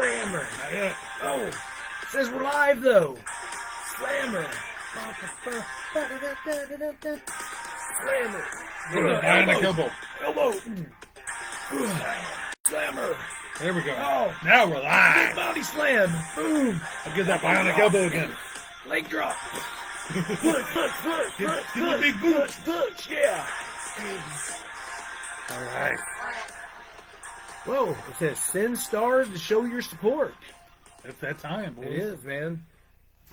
Slammer. Not yet. Oh, it says we're live though. Slammer. Slammer. Bionic elbow. Elbow. Slammer. There we go. Oh. Now we're Big live. body slam. Boom. I'll get that bionic elbow again. Leg drop. Foot. Give the big boots. Foot. Yeah. All right. Whoa, it says send stars to show your support. It's that time, boys. It is, man.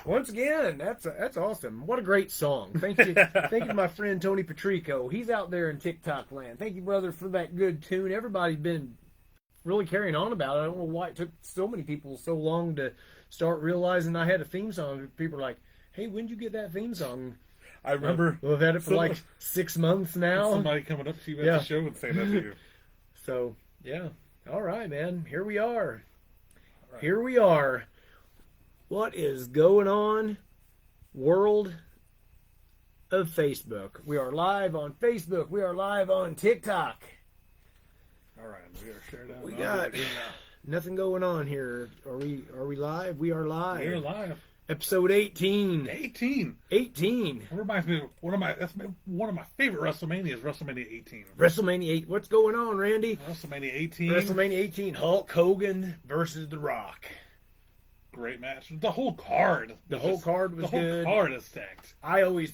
Once again, that's awesome. What a great song. Thank you to my friend Tony Patrico. He's out there in TikTok land. Thank you, brother, for that good tune. Everybody's been really carrying on about it. I don't know why it took so many people so long to start realizing I had a theme song. People are like, hey, when did you get that theme song? I remember We've had it for like 6 months now. somebody coming up to you at Yeah. the show and saying that to you. So, yeah. All right, man. Here we are. Right. Here we are. What is going on, world of Facebook? We are live on Facebook. We are live on TikTok. All right, we are shared out. We got nothing going on here. Are we live? We are live. We're live. Episode 18. 18. 18. That reminds me of one of my favorite WrestleManias, WrestleMania 18. WrestleMania 8. What's going on, Randy? WrestleMania 18. WrestleMania 18. Hulk Hogan versus The Rock. Great match. The whole card. The whole card was good. The whole card is stacked. I always,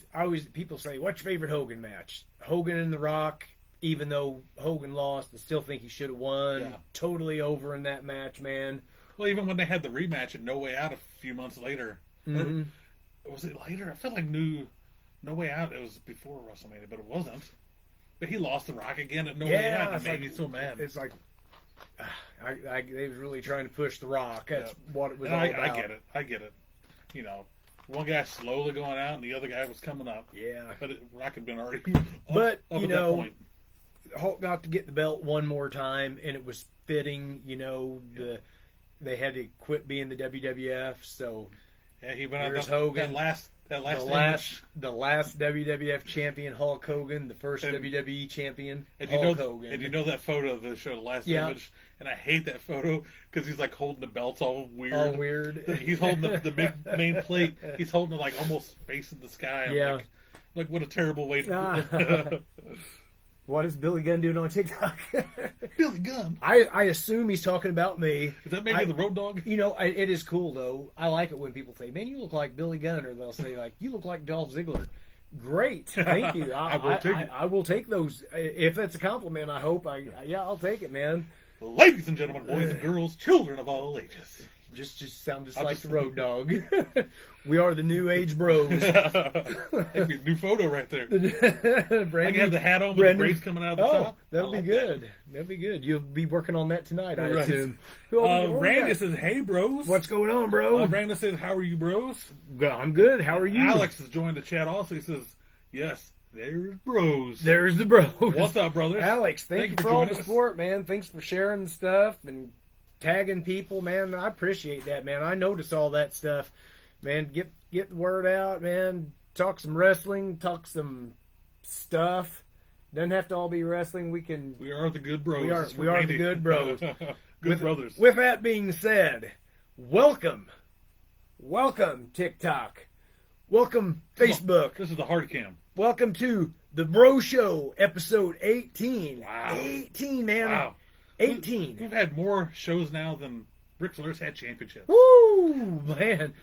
people say, what's your favorite Hogan match? Hogan and The Rock, even though Hogan lost, I still think he should have won. Yeah. Totally over in that match, man. Well, even when they had the rematch at No Way Out a few months later. Mhm. Or was it later? I felt like No Way Out, it was before WrestleMania, but it wasn't. But he lost The Rock again at No Way Out. That it's made me so mad. It's like, they was really trying to push The Rock. That's what it was And all I about. get it. You know, one guy slowly going out and the other guy was coming up. Yeah. But Rock had been already But, up you at know, that point. Hulk got to get the belt one more time, and it was fitting, they had to quit being the WWF, so Yeah, he went out here's that Hogan. last the image. last WWF champion, Hulk Hogan, the first And- WWE champion, And Hulk Hogan. And you know that photo that showed the last Yeah. image? And I hate that photo because he's like holding the belts all weird. All weird. He's holding the big main plate. He's holding it like almost facing the sky. I'm Yeah. like what a terrible way to What is Billy Gunn doing on TikTok? Billy Gunn. I assume he's talking about me. Is that maybe the Road Dog? It is cool, though. I like it when people say, man, you look like Billy Gunn, or they'll say, like, you look like Dolph Ziggler. Great. Thank you. I will take it. I will take those. If that's a compliment, I hope. I'll take it, man. Ladies and gentlemen, boys and girls, children of all ages. Just sound just I'll like just- the Road Dog. We are the new age bros. That'd be a new photo right there. I Brandon, can have the hat on with the Brandon- braids coming out of the Oh, top. that'll I be like good. That'll be good. You'll be working on that tonight, I Right. assume. Randy says, "Hey, bros." What's going on, bro? Brandon says, "How are you, bros?" I'm good. How are you? Alex has joined the chat also. He says, "Yes, there's bros." There's the bros. What's up, brothers? Alex, thank you for all joining the us. support, man. Thanks for sharing stuff and tagging people, man. I appreciate that, man. I notice all that stuff, man. Get the word out, man. Talk some wrestling, talk some stuff. Doesn't have to all be wrestling. We We are the good bros. We are- It's for we are the Randy. good bros. Good brothers. With that being said, welcome TikTok, welcome Facebook, This is the hard cam. welcome to the Bro Show, episode 18. Wow. 18, man. Wow. 18. We've had more shows now than Ric Flair's had championships. Woo, man.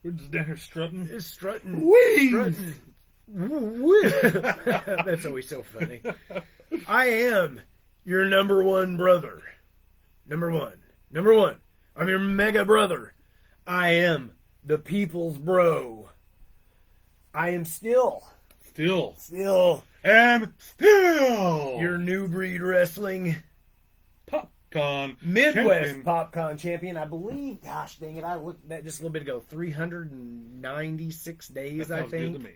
We're just down here strutting. It's strutting. Whee! Strutting. Woo. That's always so funny. I am your number one brother. Number one. I'm your mega brother. I am the people's bro. I am still And still your new breed wrestling Popcorn Midwest champion. PopCon champion. I believe, gosh dang it, I looked at that just a little bit ago. 396 days, That I sounds good think. to me.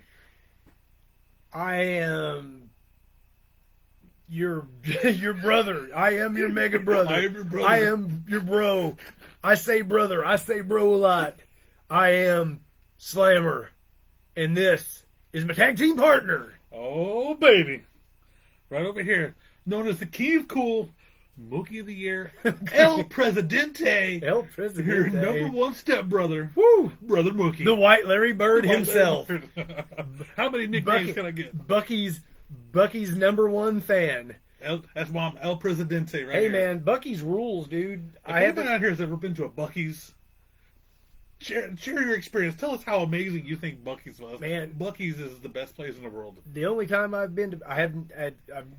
I am your brother. I am your mega brother. I am your brother. I am your bro. I say brother. I say bro a lot. I am Slammer. And this is my tag team partner. Oh, baby. Right over here. Known as the Key of Cool, Mookie of the Year, El Presidente, El your Presidente. number one stepbrother, Woo! Brother Mookie. The White Larry Bird himself. How many nicknames can I get? Bucky's number one fan. That's why I'm El Presidente right Hey here. man, Bucky's rules, dude. If I anybody haven't. out here has ever been to a Bucky's, share your experience. Tell us how amazing you think Bucky's was. Man. Bucky's is the best place in the world. The only time I've been to, I've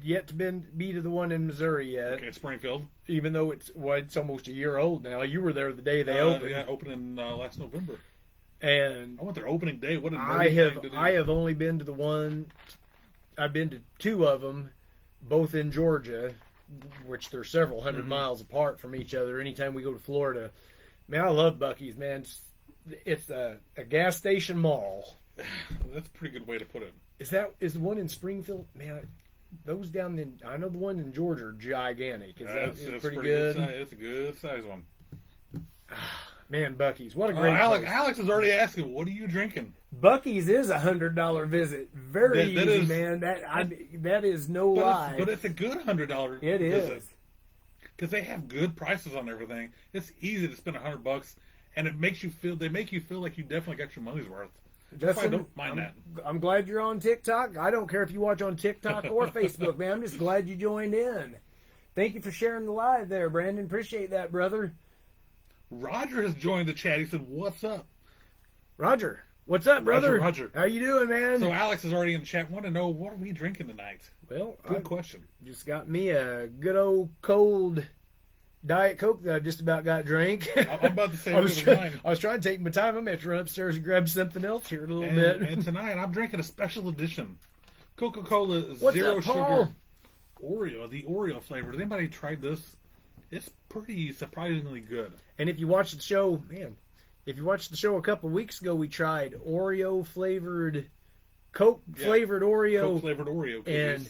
yet to be to the one in Missouri yet. Okay, Springfield. Even though it's almost a year old now. You were there the day they opened, Yeah, opening last November. and I went there opening day. What an I have only been to the one. I've been to two of them, both in Georgia, which they're several hundred miles apart from each other. Anytime we go to Florida, man, I love Bucky's. Man, it's a gas station mall. That's a pretty good way to put it. Is the one in Springfield? Man, those down in I know the one in Georgia are gigantic. Is that pretty good? It's a good size one. Man, Bucky's, what a great place. Alex is already asking, what are you drinking? Bucky's is $100 visit. Very That easy, is- man. That is no lie. But it's a good $100 It visit. is. Because they have good prices on everything. It's easy to spend $100, and it makes you feel. They make you feel like you definitely got your money's worth. That's why I don't mind that. I'm glad you're on TikTok. I don't care if you watch on TikTok or Facebook, man. I'm just glad you joined in. Thank you for sharing the live there, Brandon. Appreciate that, brother. Roger has joined the chat. He said, "What's up?" Roger, what's up, brother? Roger. How you doing, man? So Alex is already in the chat. Want to know what are we drinking tonight? Well, Good question. just got me a good old cold Diet Coke that I just about got drank. I'm about to say I was it was mine. trying to take my time. I'm going to run upstairs and grab something else here in a little And, bit. and tonight I'm drinking a special edition Coca-Cola What's Zero up, Sugar Paul? Oreo, the Oreo flavor. Has anybody tried this? It's pretty surprisingly good. And if you watched the show, man, if you watched the show a couple of weeks ago, we tried Oreo flavored, Coke flavored Oreo. Coke flavored Oreo cookies. And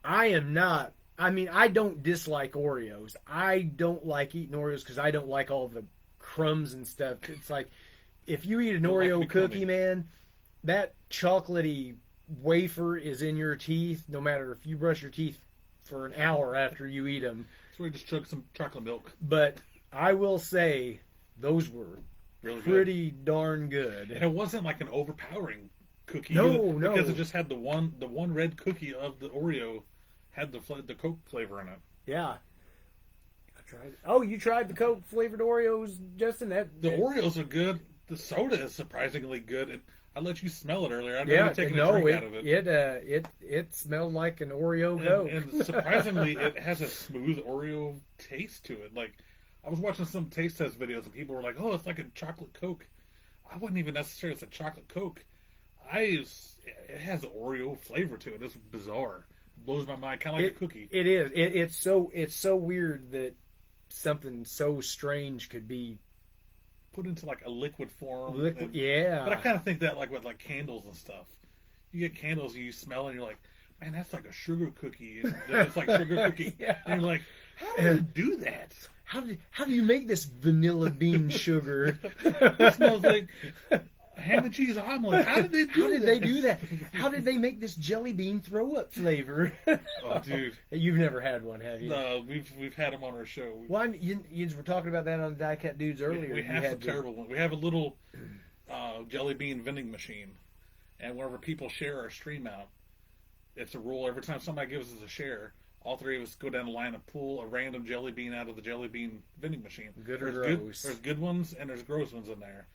I am not. I mean, I don't dislike Oreos. I don't like eating Oreos because I don't like all the crumbs and stuff. It's like if you eat an Don't like Oreo the cookie, crummy. man, that chocolatey wafer is in your teeth. No matter if you brush your teeth for an hour after you eat them. So we just chug some chocolate milk. But I will say those were Really good. pretty darn good. And it wasn't like an overpowering cookie. No, either, no. Because it just had the one red cookie of the Oreo had the Coke flavor in it. Yeah. I tried. Oh, you tried the Coke flavored Oreos, Justin? The Oreos are good. The soda is surprisingly good. I let you smell it earlier. I've Yeah, never taken a no, drink out of it. it smelled like an Oreo Coke. And surprisingly, it has a smooth Oreo taste to it. Like, I was watching some taste test videos and people were like, "Oh, it's like a chocolate Coke." I wouldn't even necessarily say it's a chocolate Coke. It has Oreo flavor to it. It's bizarre. It blows my mind, kind of like a cookie. It is. It's so weird that something so strange could be Put into like a liquid form. liquid. And- Yeah. But I kind of think that like with like candles and stuff. You get candles and you smell and you're like, man, that's like a sugar cookie. And then it's like sugar cookie. Yeah. And you're like, how do you do that? How do you make this vanilla bean sugar? It smells like ham and cheese omelet. How did they do that? How did they make this jelly bean throw up flavor? Oh, dude. You've never had one, have you? No, we've had them on our show. Well, you were talking about that on the Die Cut Dudes earlier. We You have had some the- terrible ones. We have a little jelly bean vending machine, and whenever people share our stream out, it's a rule. Every time somebody gives us a share, all three of us go down the line and pull a random jelly bean out of the jelly bean vending machine. Good or There's gross? There's good ones and there's gross ones in there.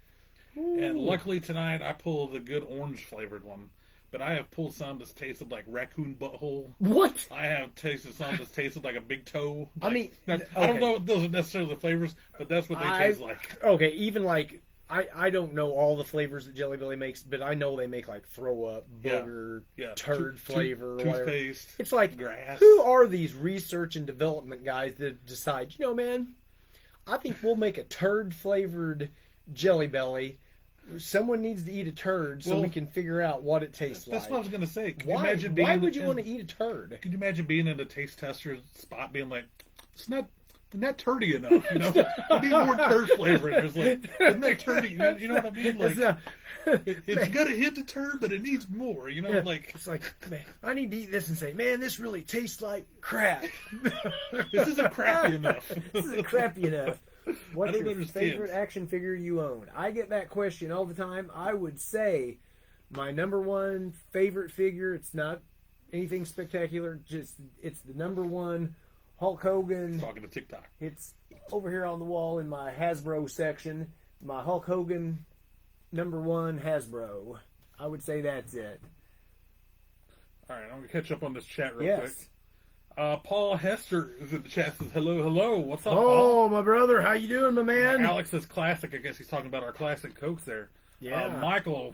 And luckily tonight I pulled the good orange flavored one. But I have pulled some that's tasted like raccoon butthole. What? I have tasted some that's tasted like a big toe. I mean, I okay. don't know if those are necessarily the flavors, but that's what they taste like. Okay, even like I don't know all the flavors that Jelly Belly makes, but I know they make like throw up, booger, Yeah, turd flavor, or whatever. toothpaste. It's like, grass. who are these research and development guys that decide, you know, man, I think we'll make a turd flavored Jelly Belly. Someone needs to eat a turd so Well, we can figure out what it tastes That's like. what I was gonna say. Could you Why? imagine being Why in would you the- want to eat a turd? Could you imagine being in the taste tester spot, being like, it's not turdy enough, you know? I need more turd flavor. There's like, isn't that turdy? You know what I mean? Like, It's not- It's got a hint of turd, but it needs more. You know, Yeah, like it's like, man, I need to eat this and say, man, this really tastes like crap. this isn't crappy enough. This isn't crappy enough. What's I don't your understand. favorite action figure you own? I get that question all the time. I would say my number one favorite figure, it's not anything spectacular, just it's the number one Hulk Hogan. Talking to TikTok. It's over here on the wall in my Hasbro section. My Hulk Hogan number one Hasbro. I would say that's it. All right, I'm gonna catch up on this chat real Yes. quick. Paul Hester is in the chat. Says hello, hello. What's up, Oh, my brother, how you doing, my Paul? man? Alex says classic. I guess he's talking about our classic Cokes there. Yeah. Michael,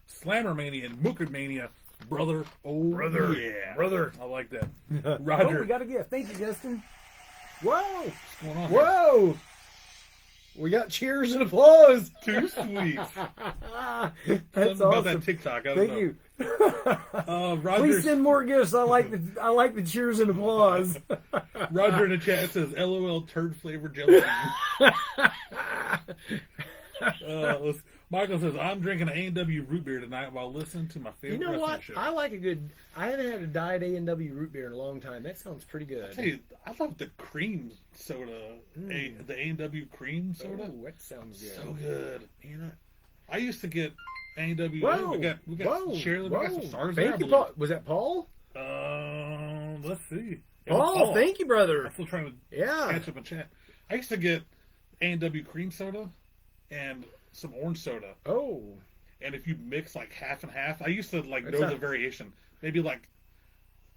Slammer Mania and Mooker Mania, brother. Oh, Brother. yeah, Brother. I like that. Oh, Roger, we got a gift. Thank you, Justin. Whoa. what's going on? Here? Whoa. We got cheers and applause. Too sweet. That's Something about awesome. that TikTok. I don't Thank know. you. Roger, Please send more gifts. I like the cheers and applause. Roger in the chat says LOL turd flavored jelly bean. Michael says I'm drinking an A&W root beer tonight while listening to my You favorite know wrestling what? show. I like a good. I haven't had a diet A&W root beer in a long time. That sounds pretty good. Hey, I love the cream soda, the A&W cream soda. Oh, that sounds good. So good. Man, I used to get A&W. whoa, we got whoa, Shirley, we got some stars Thank there, I you, believe. Paul. Was that Paul? Let's see. It was Paul, Paul. thank you, brother. I'm still trying to Yeah. catch up in chat. I used to get A&W cream soda and some orange soda. Oh, And if you mix like half and half, I used to like That's know not- the variation. Maybe like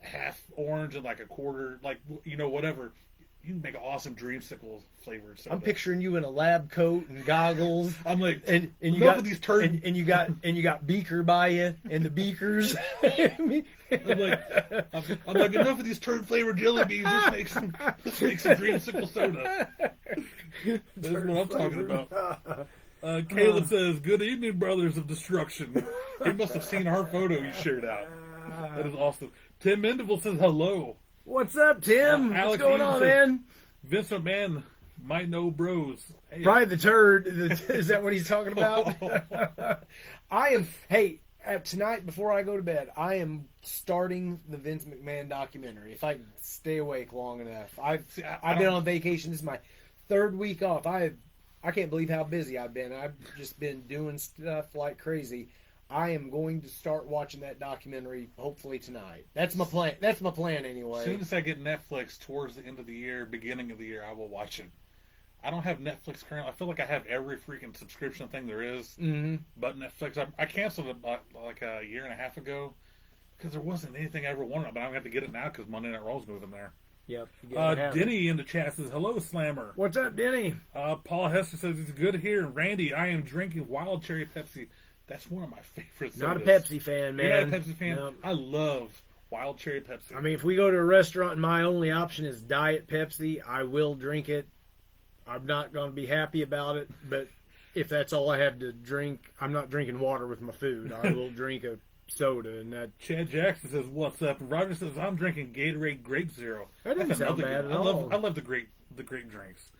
half orange and like a quarter, like whatever. You can make an awesome dreamsicle flavored soda. I'm picturing you in a lab coat and goggles. I'm like, And you enough got of these turd. and you got beaker by you and the beakers. I'm like enough of these turd flavored jelly beans. Let's make some dreamsicle soda. That's what I'm talking about. Caleb says, "Good evening, brothers of destruction." He must have seen our photo you shared out. That is awesome. Tim Mendeville says hello. What's up, Tim? What's Alex going Eaton on, says, man? Vince McMahon might know bros. Hey, Probably the turd. Is that what he's talking about? I am. Hey, tonight before I go to bed, I am starting the Vince McMahon documentary. If I can stay awake long enough, I've been on vacation. This is my third week off. I can't believe how busy I've been. I've just been doing stuff like crazy. I am going to start watching that documentary hopefully tonight. That's my plan. That's my plan As anyway. soon as I get Netflix towards the end of the year, beginning of the year, I will watch it. I don't have Netflix currently. I feel like I have every freaking subscription thing there is, Mm-hmm. but Netflix. I canceled it like a year and a half ago because there wasn't anything I ever wanted. But I'm gonna have to get it now because Monday Night Raw's moving there. Yep. you gotta have it. Denny in the chat says hello, Slammer. What's up, Denny? Paul Hester says it's good here. Randy, I am drinking Wild Cherry Pepsi. That's one of my favorites. Not a Pepsi fan, man. You're not a Pepsi fan. No. I love Wild Cherry Pepsi. I mean, if we go to a restaurant and my only option is Diet Pepsi, I will drink it. I'm not going to be happy about it, but if that's all I have to drink, I'm not drinking water with my food. I will drink a soda, and that Chad Jackson says, "What's up?" And Roger says, "I'm drinking Gatorade Grape Zero." That doesn't That's sound another bad good- at all. I love the grape drinks.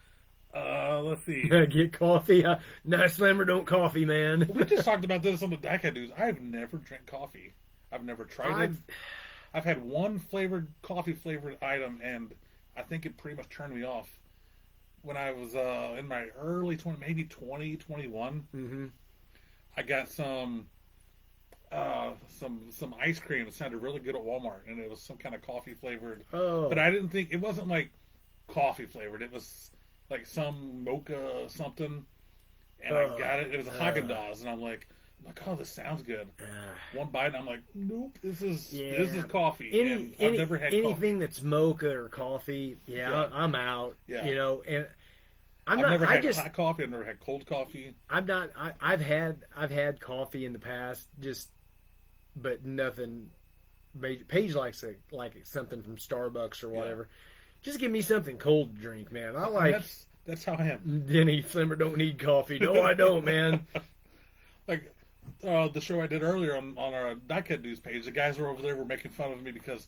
Let's see. get coffee. Nice Slammer don't coffee, man. We just talked about this on the Diecast News. I've never drank coffee. I've never tried it. I've had one coffee flavored item, and I think it pretty much turned me off. When I was in my early 20, maybe 2021, Mm-hmm. I got some ice cream that sounded really good at Walmart, and it was some kind of coffee flavored. Oh, But I didn't think it wasn't like coffee flavored. It was like some mocha something, and I got it. It was Haagen-Dazs, and I'm like, oh, this sounds good. One bite, and I'm like, nope, this is coffee. And I've never had anything that's mocha or coffee. Yeah, Yeah. I'm out. Yeah. You know, and I've I'm not. never I had just. hot coffee. I've never had cold coffee. I'm not. I've had coffee in the past, but nothing. Paige likes like something from Starbucks or whatever. Just give me something cold to drink, man. I like. That's how I am. Denny Slimmer don't need coffee. No, I don't, man. Like the show I did earlier on our Diecast News page, the guys were over there were making fun of me because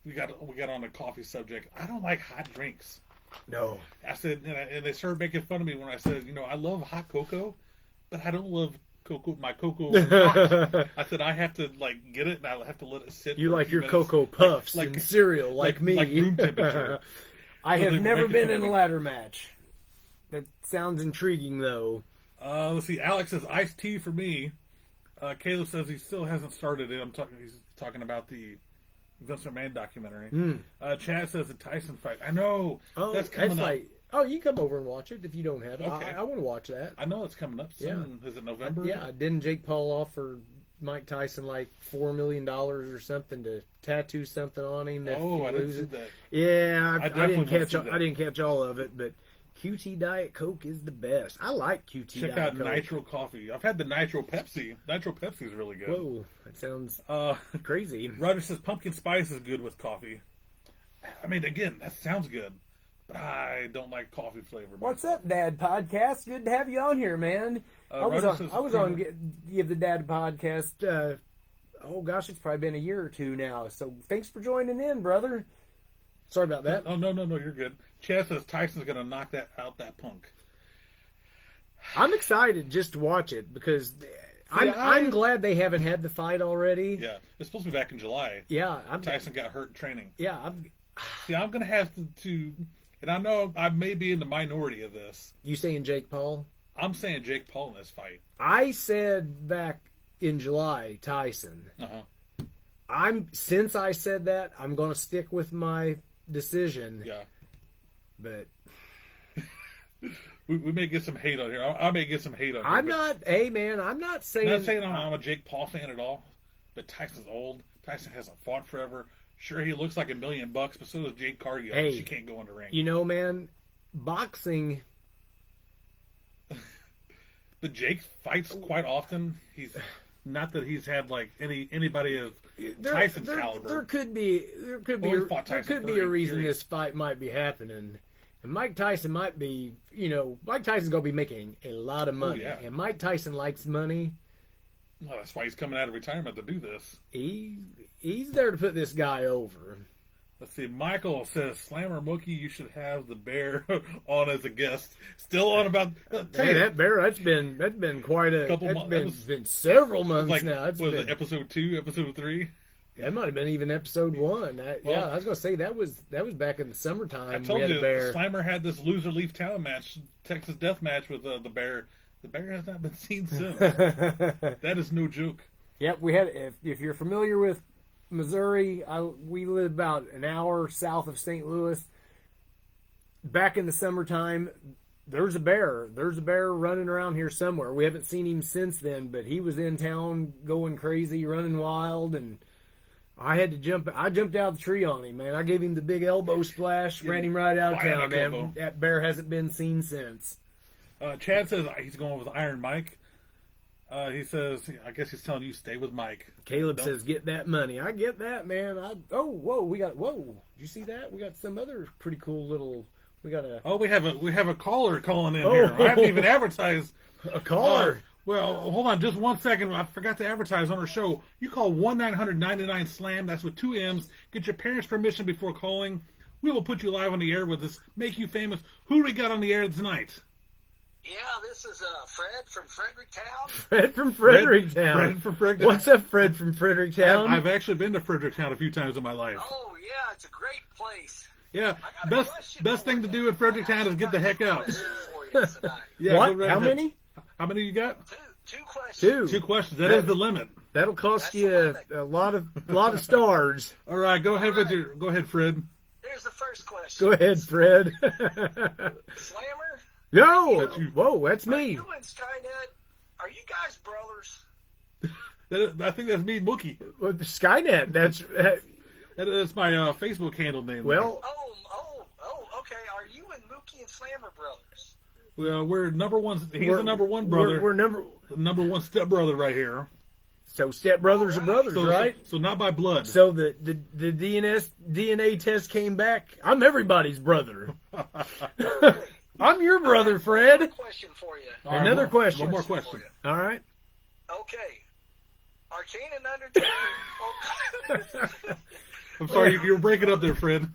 we got on a coffee subject. I don't like hot drinks. No. I said, and they started making fun of me when I said, I love hot cocoa, but I don't love my cocoa. Pops. I said I have to like get it, and I have to let it sit. You for a like few your minutes. Cocoa Puffs and cereal like me. like room temperature. I have Like never been in a microwave. ladder match. That sounds intriguing, though. Let's see. Alex says iced tea for me. Caleb says he still hasn't started it. He's talking about the Vince McMahon documentary. Chad says the Tyson fight. I know that's coming up. like, oh, you can come over and watch it if you don't have it. Okay. I want to watch that. I know it's coming up soon. Is it November? Yeah, didn't Jake Paul offer Mike Tyson like $4 million or something to tattoo something on him? If Oh, he I didn't see loses? that. Yeah, I definitely didn't wanna catch. see that. I didn't catch all of it, but QT Diet Coke is the best. I like QT Check Diet out Coke. Nitro Coffee. I've had the Nitro Pepsi. Nitro Pepsi is really good. Whoa, that sounds crazy. Roger says pumpkin spice is good with coffee. I mean, again, that sounds good, but I don't like coffee flavor. What's up, Dad Podcast? Good to have you on here, man. I was Roger says on Give the Dad Podcast. Oh gosh, it's probably been a year or two now. So thanks for joining in, brother. Sorry about that. Oh no, you're good. Chad says Tyson's gonna knock that punk. I'm excited just to watch it because I'm glad they haven't had the fight already. Yeah, it's supposed to be back in July. Yeah, Tyson got hurt in training. Yeah, See, I'm gonna have to, and I know I may be in the minority of this. You saying Jake Paul? I'm saying Jake Paul in this fight. I said back in July Tyson. Since I said that, I'm going to stick with my decision. Yeah. But we may get some hate on here. I may get some hate on here. I'm not. Hey, man, I'm not saying. I'm not saying I'm a Jake Paul fan at all. But Tyson's old. Tyson hasn't fought forever. Sure, he looks like $1 million, but so does Jade Cargill. Hey, she can't go in the ring. You know, man, boxing. But Jake fights quite often. He's not that he's had like anybody of Tyson's caliber. There could be a reason period. this fight might be happening. And Mike Tyson might be, Mike Tyson's going to be making a lot of money. yeah. And Mike Tyson likes money. Well, that's why he's coming out of retirement to do this. He's there to put this guy over. Let's see. Michael says, Slammer Mookie, you should have the Bear on as a guest. Still on about. Hey, that Bear, that's been quite a Couple that's months. been several months Like, now. was it episode 2, episode 3? That might have been even episode 1. Well, I was gonna say that was back in the I summertime. told we had you, a Bear. Slammer had this loser leave town match, Texas death match with the Bear. The Bear has not been seen since. That is no joke. Yep, we had. If you're familiar with Missouri, we live about an hour south of St. Louis. Back in the summertime, there's a bear. There's a bear running around here somewhere. We haven't seen him since then, but he was in town going crazy, running wild, and I had to jump. I jumped out of the tree on him, man. I gave him the big elbow splash, ran him right out of town, man. elbow. That bear hasn't been seen since. Chad says he's going with Iron Mike. He says, I guess he's telling you stay with Mike. Caleb says, "Get that money." I get that, man. Did you see that? We got some other pretty cool little. We got a. Oh, we have a caller calling in here. I haven't even advertised. A caller. Well, hold on just 1 second. I forgot to advertise on our show. You call 1-900-99-SLAM. That's with 2 M's. Get your parents' permission before calling. We will put you live on the air with this. Make you famous. Who do we got on the air tonight? Yeah, this is Fred from Fredericktown. Fred from Fredericktown. Fred from Fredericktown. What's up, Fred from Fredericktown? I've actually been to Fredericktown a few times in my life. Oh, yeah, it's a great place. Yeah, I got a question best for thing you. to do in Fredericktown is get the heck out. For you tonight. Yeah, What? go right How ahead. many? How many you got? Two questions. Two. 2 questions. That is the limit. That'll cost That's you the a lot of stars. All right, go ahead with your. Go ahead, Fred. Here's the first question. Go ahead, Fred. Slammer, No. That's you. Whoa, that's are me. you and Skynet, are you guys brothers? I think that's me, Mookie. Well, Skynet. That's my Facebook handle name. Well. Oh, okay. Are you and Mookie and Slammer brothers? Well, we're number one. He's the number one brother. We're number one step brother right here. so step brothers are brothers, right? So not by blood. So the DNA test came back. I'm everybody's brother. I'm your brother, Fred. Question for you. All right, Another question. One more question. All right. Okay. Arcane and Undertaker. I'm sorry, you were breaking up there, Fred.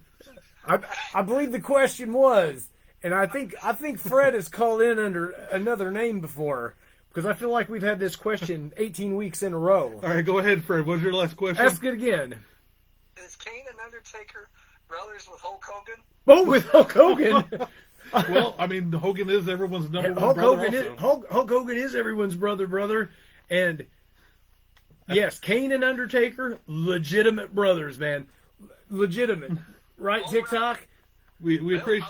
I believe the question was, and I think Fred has called in under another name before. Because I feel like we've had this question 18 weeks in a row. All right, go ahead, Fred. What's your last question? Ask it again. Is Kane and Undertaker brothers with Hulk Hogan? Oh, with Hulk Hogan. Well, I mean, Hogan is everyone's number one Hulk brother Hogan, also. Hulk Hogan is everyone's brother. And yes, Kane and Undertaker, legitimate brothers, man. Legitimate. Right, All TikTok? We Well, appreciate.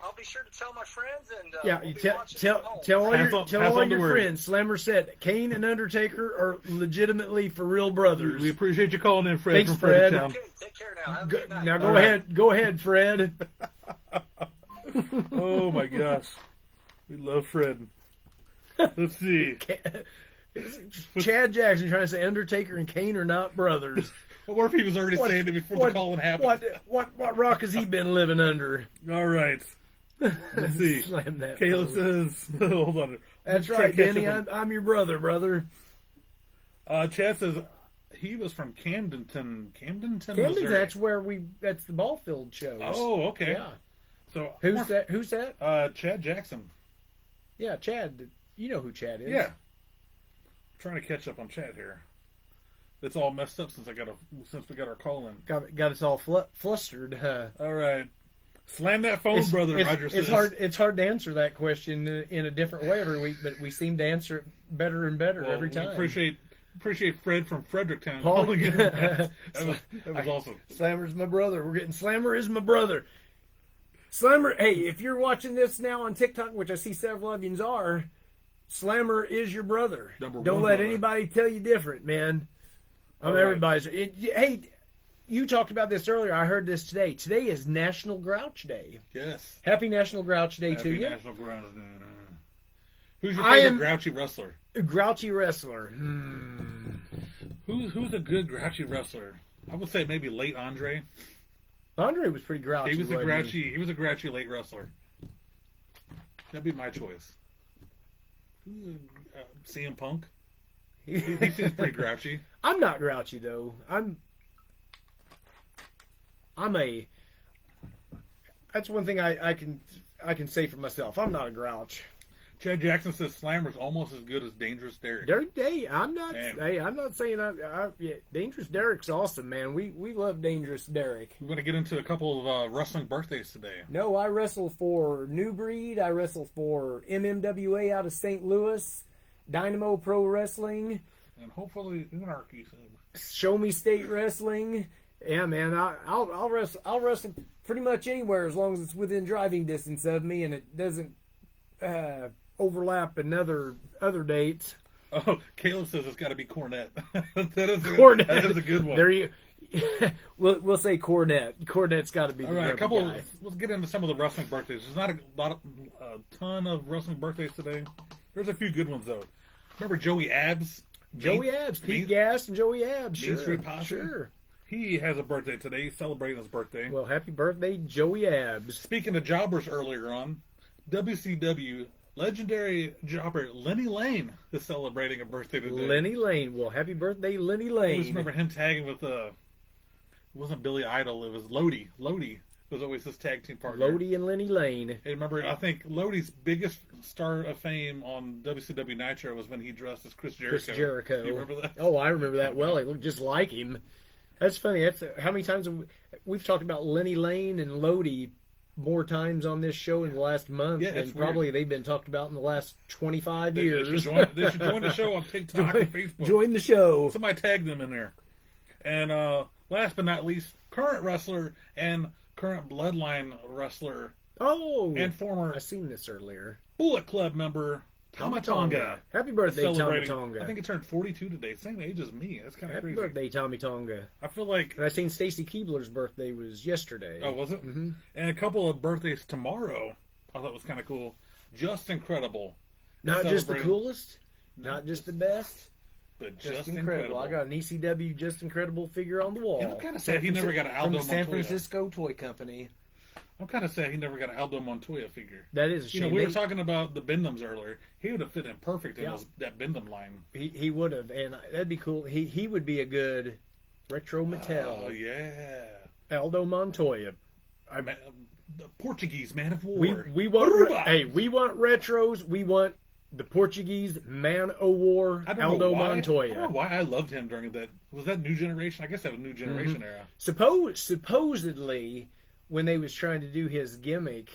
I'll be sure to tell my friends and Yeah, we'll you be tell watching at home. tell all Pass your on- tell pass all on the your word. friends. Slammer said Kane and Undertaker are legitimately for real brothers. We appreciate you calling in, Fred. Thanks, from Fred. Fredericktown. Okay, take care now. Have a Go, good night. now All right. go ahead, Fred. Oh my gosh, we love Fred. Let's see. Chad Jackson trying to say Undertaker and Kane are not brothers. What if he was already saying it before the calling happened? What rock has he been living under? All right. Let's see. Slam that. Kayla phone. says, hold on. That's Try right, to catch Denny. up I'm your brother. Chad says he was from Camdenton, Camden's, Missouri. that's the ball field shows. Oh, okay. Yeah. So Who's that? Chad Jackson. Yeah, Chad. You know who Chad is. Yeah. Trying to catch up on Chad here. It's all messed up since we got our call in. Got us all flustered. All right. Slam that phone, brother. Roger says. It's hard to answer that question in a different way every week, but we seem to answer it better and better Well, every we time. appreciate Fred from Fredericktown Paul- calling in. That was awesome. Slammer's my brother. We're getting Slammer is my brother. Slammer, hey, if you're watching this now on TikTok, which I see several of yous are, Slammer is your brother. Number Don't one let brother. anybody tell you different, man. I'm All right. everybody's. Hey, you talked about this earlier. I heard this today. Today is National Grouch Day. Yes. Happy National Grouch Day to Happy you. National Grouch. Who's your I favorite am- grouchy wrestler? Grouchy wrestler. Who's a good grouchy wrestler? I would say maybe late Andre. Andre was pretty grouchy. He was a wasn't he? grouchy late wrestler. That'd be my choice. CM Punk. He seems pretty grouchy. I'm not grouchy though. That's one thing I can say for myself. I'm not a grouch. Chad Jackson says Slammer's almost as good as Dangerous Derek. I'm not. Man. Hey, I'm not saying yeah, Dangerous Derek's awesome, man. We love Dangerous Derek. We're going to get into a couple of wrestling birthdays today. No, I wrestle for New Breed. I wrestle for MMWA out of St. Louis, Dynamo Pro Wrestling, And hopefully Anarchy soon. Show Me State Wrestling. Yeah, man, I'll wrestle. I'll wrestle pretty much anywhere as long as it's within driving distance of me and it doesn't overlap other dates. Oh, Caleb says it's got to be Cornette. That is a good one. There you. we'll say Cornette. Cornette's got to be the All right, guy. let's get into some of the wrestling birthdays. There's not a ton of wrestling birthdays today. There's a few good ones though. Remember Joey Abs? Joey Abs, Pete Gas, and Joey Abs. Main Sure, Street Posse? sure. He has a birthday today. He's celebrating his birthday. Well, happy birthday, Joey Abs. Speaking of jobbers earlier on, WCW legendary jobber Lenny Lane is celebrating a birthday today. Lenny Lane. Well, happy birthday, Lenny I Lane. just remember him tagging with it wasn't Billy Idol, it was Lodi. Lodi was always his tag team partner. Lodi and Lenny Lane. And remember, I think Lodi's biggest star of fame on WCW Nitro was when he dressed as Chris Jericho. Chris Jericho. You remember that? Oh, I remember that well. He looked just like him. That's funny. That's how many times we've talked about Lenny Lane and Lodi more times on this show in the last month Yeah, than it's probably they've been talked about in the last 25 They years. should join the show on TikTok and Facebook. Join the show. Somebody tag them in there. And last but not least, current wrestler and current Bloodline wrestler Oh, and former I seen this earlier. Bullet Club member Tama Tonga. Happy birthday, Tommy Celebrating. Tonga. I think he turned 42 today. Same age as me. That's kind of Happy crazy. birthday, Tommy Tonga. I feel like. And I seen Stacy Keebler's birthday was yesterday. Oh, was it? Mm-hmm. And a couple of birthdays tomorrow. I thought was kind of cool. Just Incredible. Not just the Celebrating- coolest, not just the best, But just just incredible. I got an ECW Just Incredible figure on the wall. I'm kind of sad he never got an from Aldo the San Montoya. Francisco Toy Company. I'm kind of sad he never got an Aldo Montoya figure. That is a You shame. know, we were talking about the Bindums earlier. He would have fit in perfect in Yeah. that Bindum line. He would have, and that'd be cool. He would be a good retro Mattel. Oh, yeah. Aldo Montoya. The Portuguese man of war. We want Aruba. we want retros. We want the Portuguese man o' war, I don't Aldo know why. I Montoya. don't know why I loved him during that. Was that New Generation? I guess that was New Generation era. Supposedly, when they was trying to do his gimmick,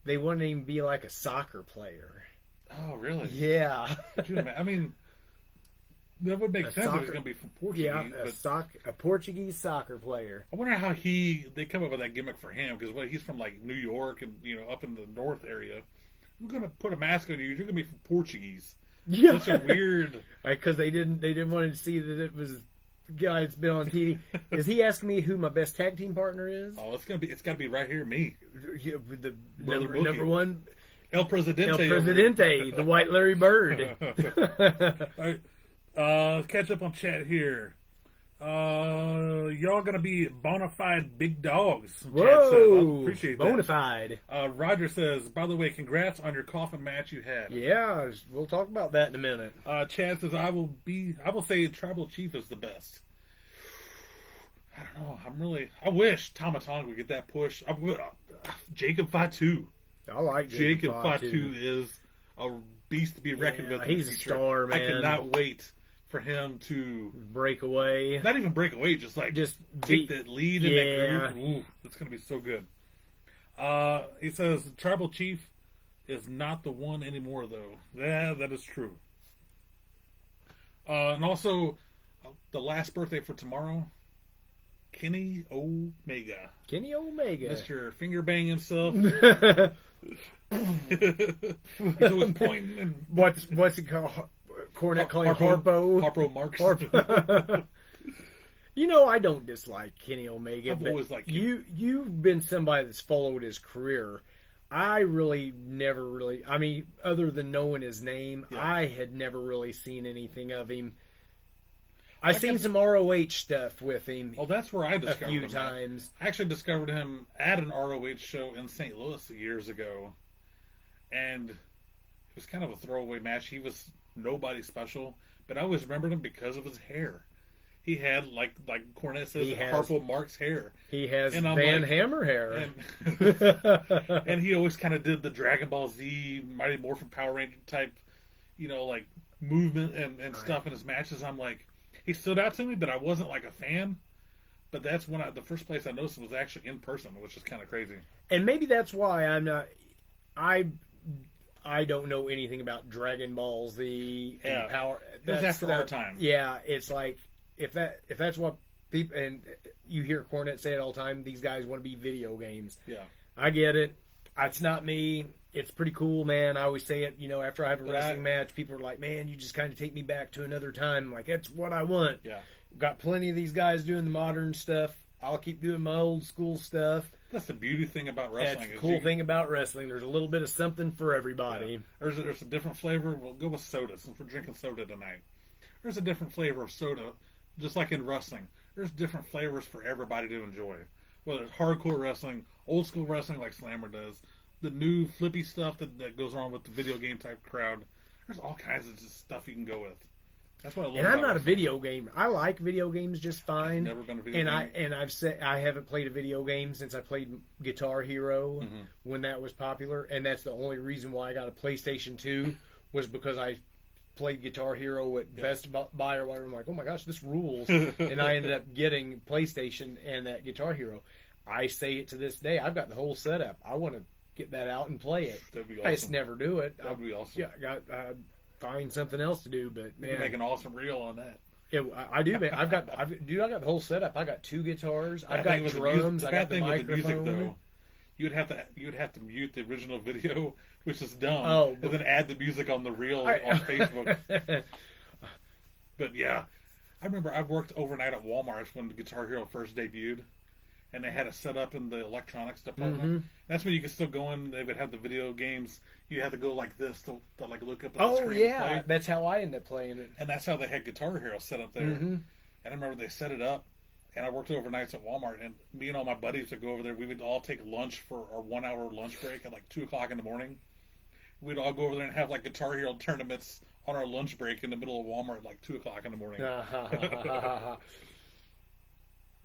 they wanted him to be like a soccer player. Oh, really? Yeah. I mean, that would make A sense if soccer- he's going to be from Portuguese. Yeah, but a Portuguese soccer player. I wonder how they come up with that gimmick for him, because he's from like New York and up in the north area. We're going to put a mask on you. You're going to be from Portuguese. Yeah, Such a weird. because they didn't want to see that it was the guy that's been on TV. Is he asking me who my best tag team partner is? Oh, it's got to be right here, me, Yeah, with the Brother number Mookie. one, El Presidente. El over here. Presidente, the White Larry Bird. All right, let's catch up on chat here. Y'all gonna be bona fide big dogs. Chad says. I Whoa, appreciate that. bona fide. Roger says, by the way, congrats on your coffin match you had. Yeah, we'll talk about that in a minute. Chad says, I will say Tribal Chief is the best. I don't know. I wish Tama Tonga would get that push. Jacob Fatu. I like Jacob Fatu is a beast to be reckoned with. in the he's a future. star, man. I cannot wait for him to break away. not even break away, just take that lead in that group. Ooh, it's going to be so good. He says Tribal Chief is not the one anymore, though. Yeah, that is true. And also, the last birthday for tomorrow, Kenny Omega. Kenny Omega. Mr. Finger Bang himself. He's always pointing and what's it called? Cornet calling Harpo. Harpo Marx. Harpo. You know, I don't dislike Kenny Omega. I've but always liked him. You've been somebody that's followed his career. I really never really. I mean, other than knowing his name, Yeah. I had never really seen anything of him. I've seen some ROH stuff with him Oh, that's where I a discovered few him. times. I actually discovered him at an ROH show in St. Louis years ago, and it was kind of a throwaway match. He was nobody special, but I always remembered him because of his hair. He had like Cornette says, He has- Harpo Marx hair, He has And I'm Van like- Hammer hair. and he always kind of did the Dragon Ball Z, Mighty Morphin Power Ranger type, like movement and stuff in his matches. I'm like, he stood out to me, but I wasn't like a fan. But that's when the first place I noticed him was actually in person, which is kind of crazy. And maybe that's why I'm not. I don't know anything about Dragon Ball Z and Yeah. Power. It was after our time. Yeah, it's like if that's what people, and you hear Cornette say it all the time. These guys want to be video games. Yeah. I get it. It's not me. It's pretty cool, man. I always say it. After I have a But wrestling match, people are like, "Man, you just kind of take me back to another time." I'm like, that's what I want. Yeah. Got plenty of these guys doing the modern stuff. I'll keep doing my old school stuff. That's the beauty thing about That's wrestling. the is cool you- thing about wrestling. There's a little bit of something for everybody. Yeah. There's a different flavor. We'll go with soda since we're drinking soda tonight. There's a different flavor of soda, just like in wrestling. There's different flavors for everybody to enjoy. Whether it's hardcore wrestling, old school wrestling like Slammer does, the new flippy stuff that goes on with the video game type crowd. There's all kinds of just stuff you can go with. That's what I love. And I'm about not a wrestling. video game. I like video games just fine. Never been a video And game. I've said I haven't played a video game since I played Guitar Hero Mhm. when that was popular, and that's the only reason why I got a PlayStation 2 was because I played Guitar Hero at Best Buy or whatever. I'm like, oh my gosh, this rules, and I ended up getting PlayStation and that Guitar Hero. I say it to this day. I've got the whole setup. I want to get that out and play it. That'd be I just awesome. never do it. That'd be awesome. Yeah, got find something else to do, but You can man, make an awesome reel on that. I do, man. I got the whole setup. I got 2 guitars. I've Bad got thing with the music- drums. the I bad got the thing with the microphone. music, though, you'd have to mute the original video, which is dumb. Oh, and then add the music on the reel on Facebook. But yeah, I remember I worked overnight at Walmart when the Guitar Hero first debuted, and they had it set up in the electronics department. Mhm. That's when you could still go in. They would have the video games. You had to go like this to like look up at the Oh screen. yeah, To play. that's how I ended up playing it. And that's how they had Guitar Hero set up there. Mhm. And I remember they set it up, and I worked overnights at Walmart, and me and all my buddies would go over there. We would all take lunch for our 1 hour lunch break at like 2 o'clock in the morning. We'd all go over there and have like Guitar Hero tournaments on our lunch break in the middle of Walmart at like 2 o'clock in the morning.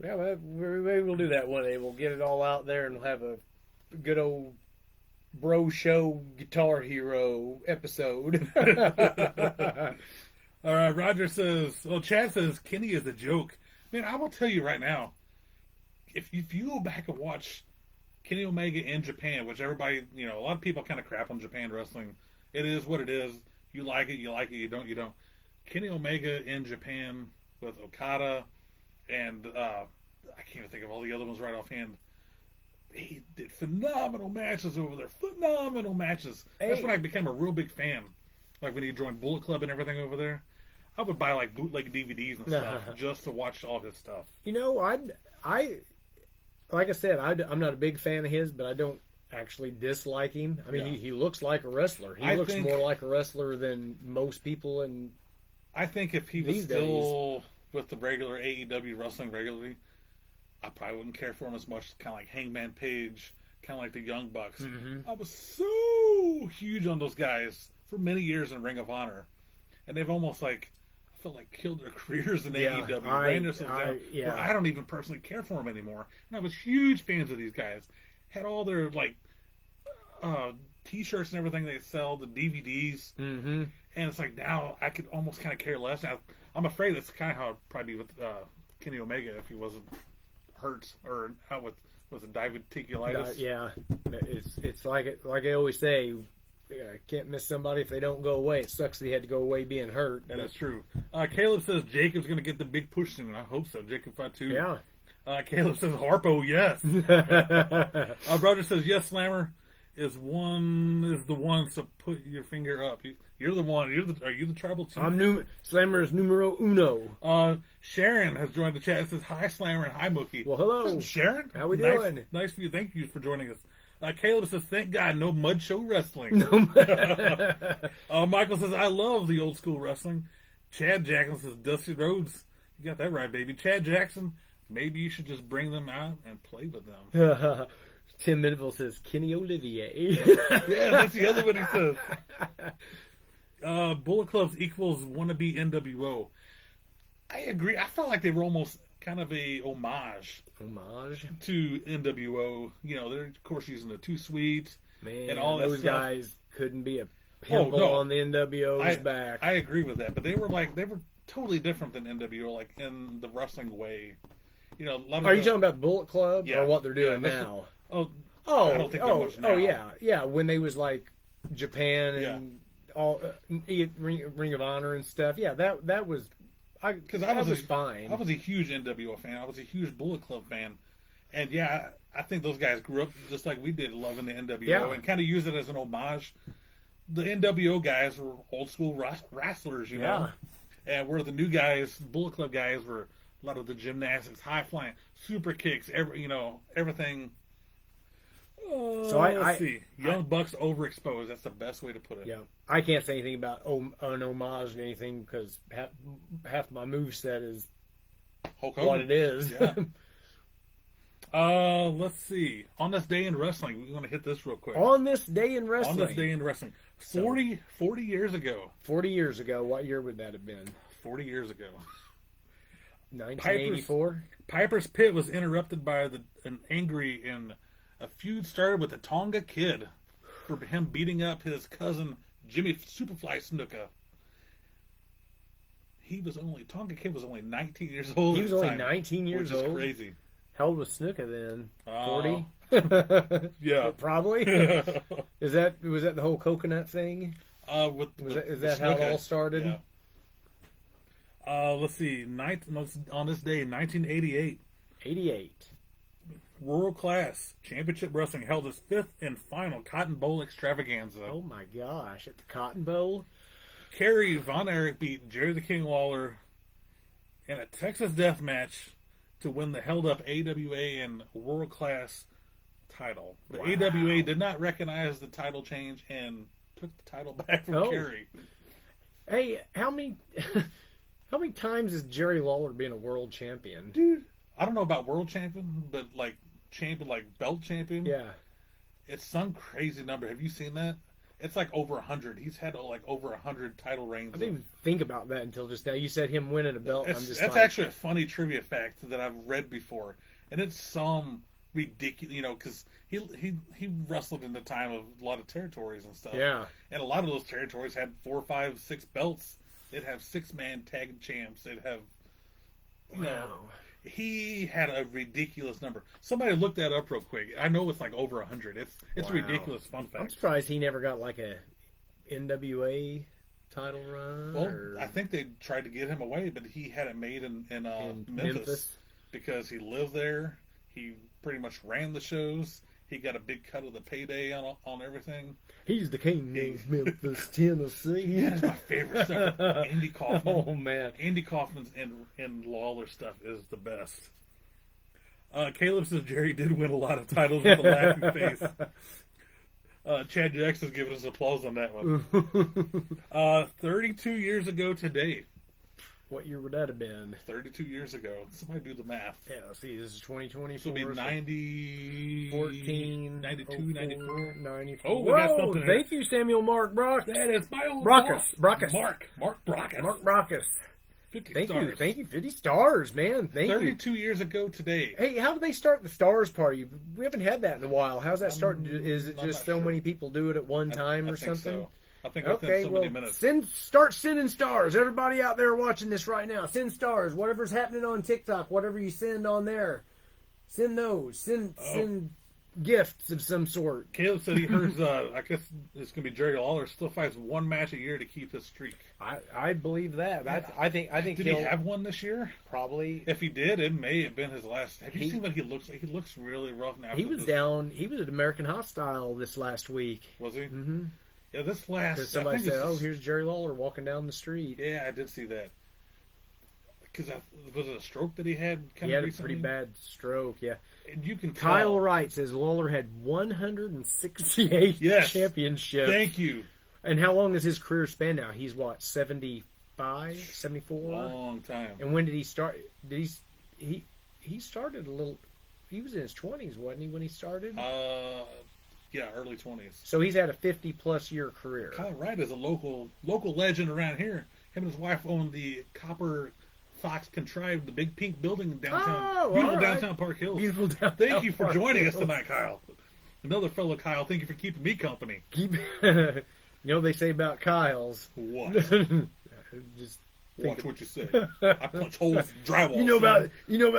Yeah, well, maybe we'll do that one day. We'll get it all out there and we'll have a good old Bro Show Guitar Hero episode. All right, Roger says, well, Chad says Kenny is a joke. Man, I will tell you right now, if you go back and watch Kenny Omega in Japan, which everybody, a lot of people kind of crap on Japan wrestling. It is what it is. You like it, you don't, you don't. Kenny Omega in Japan with Okada and I can't even think of all the other ones right offhand. He did phenomenal matches over there. Phenomenal matches. That's when I became a real big fan. Like when he joined Bullet Club and everything over there. I would buy like bootleg DVDs and stuff just to watch all his stuff. I like I said, I'm not a big fan of his, but I don't actually dislike him. I mean, he looks like a wrestler. He looks more like a wrestler than most people. And I think if he was still with the regular AEW wrestling regularly, I probably wouldn't care for him as much. Kind of like Hangman Page, kind of like the Young Bucks. Mm-hmm. I was so huge on those guys for many years in Ring of Honor, and they've almost I felt like killed their careers in AEW. I don't even personally care for them anymore. And I was huge fans of these guys. Had all their T-shirts and everything they sell, the DVDs, mm-hmm. and it's like now I could almost kind of care less. Now, I'm afraid that's kind of how it'd probably be with Kenny Omega if he wasn't hurt or out with a diverticulitis. Yeah, it's like I always say. Can't miss somebody if they don't go away. It sucks that he had to go away being hurt. That is true. Caleb says Jacob's going to get the big push soon. I hope so. Jacob Fatu. Yeah. Caleb says Harpo, yes. Our brother says yes. Slammer is the one. So put your finger up. You're the one. Are you the tribal chief? Slammer is numero uno. Sharon has joined the chat. It says hi Slammer and hi Mookie. Well, hello, Sharon. How we doing? Nice for you. Thank you for joining us. Caleb says, thank God, no mud show wrestling. Michael says, I love the old school wrestling. Chad Jackson says, Dusty Rhodes. You got that right, baby. Chad Jackson, maybe you should just bring them out and play with them. Tim Minville says, Kenny Olivier. Yeah, that's the other one he says. Bullet Clubs equals wannabe NWO. I agree. I felt like they were almost kind of a homage to NWO. They're of course using the Too Sweet and all that those stuff. Guys couldn't be a pimple on the NWO's back. I agree with that, but they were totally different than NWO, like in the wrestling way. A lot of Are you talking about Bullet Club or what they're doing now? I don't think now. Yeah. When they was like Japan and all Ring of Honor and stuff. Yeah, that was. Because I was fine. I was a huge NWO fan. I was a huge Bullet Club fan, and I think those guys grew up just like we did, loving the NWO and kind of use it as an homage. The NWO guys were old school wrestlers, you know, and where the new guys, Bullet Club guys, were a lot of the gymnastics, high flying, super kicks, everything. So let's see. Young Bucks overexposed. That's the best way to put it. Yeah, I can't say anything about an homage or anything because half my moveset is Hulk Hogan. What it is. Yeah. Let's see. On this day in wrestling, we're going to hit this real quick. On this day in wrestling. 40 years ago. 40 years ago. What year would that have been? 40 years ago. 1984. Piper's Pit was interrupted by an angry and a feud started with the Tonga Kid for him beating up his cousin Jimmy Superfly Snuka. Tonga Kid was only 19 years old. He was only 19 years old. Which is crazy. How old was Snuka then? 40? Yeah. Probably. Was that the whole coconut thing? Is that how it all started? Yeah. Let's see. On this day, 1988. 88. World Class Championship Wrestling held its 5th and final Cotton Bowl extravaganza. Oh my gosh, at the Cotton Bowl? Kerry Von Erich beat Jerry the King Lawler in a Texas death match to win the held-up AWA and World Class title. The AWA did not recognize the title change and took the title back from Kerry. Hey, how many times has Jerry Lawler been a world champion? Dude, I don't know about world champion, but belt champion. Yeah. It's some crazy number. Have you seen that? It's like over 100. He's had over 100 title reigns. I didn't even think about that until just now. You said him winning a belt. That's actually a funny trivia fact that I've read before, and it's some ridiculous, because he wrestled in the time of a lot of territories and stuff. Yeah. And a lot of those territories had 4, 5, 6 belts. They'd have 6-man tag champs. They'd have, he had a ridiculous number. Somebody look that up real quick. I know it's like over 100. It's Wow. ridiculous. Fun I'm fact. surprised he never got like a NWA title run. Well, or I think they tried to get him away, but he had it made in Memphis because he lived there. He pretty much ran the shows. He got a big cut of the payday on everything. He's the king of Memphis, Tennessee. That's my favorite stuff. Andy Kaufman. Oh man, Andy Kaufman's and Lawler stuff is the best. Caleb says Jerry did win a lot of titles with a laughing face. Chad Jackson's giving us applause on that one. 32 years ago today. What year would that have been? 32 years ago. Somebody do the math. Yeah, let's see, this is 2024. This will be 90... 14, 92, 94. 94. Oh, we got Whoa, something here. thank you, Samuel Mark Brock. That is my old Brockus. boss. Brockus. Mark Brockus. Mark Brockus. 50 Thank stars. you. Thank you. 50 stars, man. Thank you. 32 years ago today. Hey, how do they start the stars party? We haven't had that in a while. How's that starting? Is it I'm just not so sure. many people do it at one time I or think something? So. I think within Okay, so well, many minutes. start sending stars. Everybody out there watching this right now, send stars. Whatever's happening on TikTok, whatever you send on there, send those. Send gifts of some sort. Caleb said he heard, I guess it's going to be Jerry Lawler still fights one match a year to keep his streak. I believe that. I think Did he have one this year? probably. If he did, it may have been his last. Have you seen what he looks like? He looks really rough now. He was down. He was at American Hostile this last week. Was he? Mm-hmm. Yeah, this last. Because I somebody think said, this "Oh, is- here's Jerry Lawler walking down the street." Yeah, I did see that. Because was it a stroke that he had? He had a pretty bad stroke. Yeah. And you can Kyle tell. Wright says Lawler had 168 Yes. championships. Thank you. And how long is his career span now? He's what, 75, 74? Long time. And when did he start? He started a little. He was in his 20s, wasn't he, when he started? Yeah, early 20s. So he's had a 50-plus year career. Kyle Wright is a local legend around here. Him and his wife owned the Copper Fox Contrived, the big pink building in downtown, Oh, beautiful all right. downtown Park Hills. Beautiful downtown Thank you for Park joining us Hills. tonight, Kyle. Another fellow Kyle, thank you for keeping me company. Keep, you know what they say about Kyles? What? Just Watch what you say. I punch holes in drywall. you know about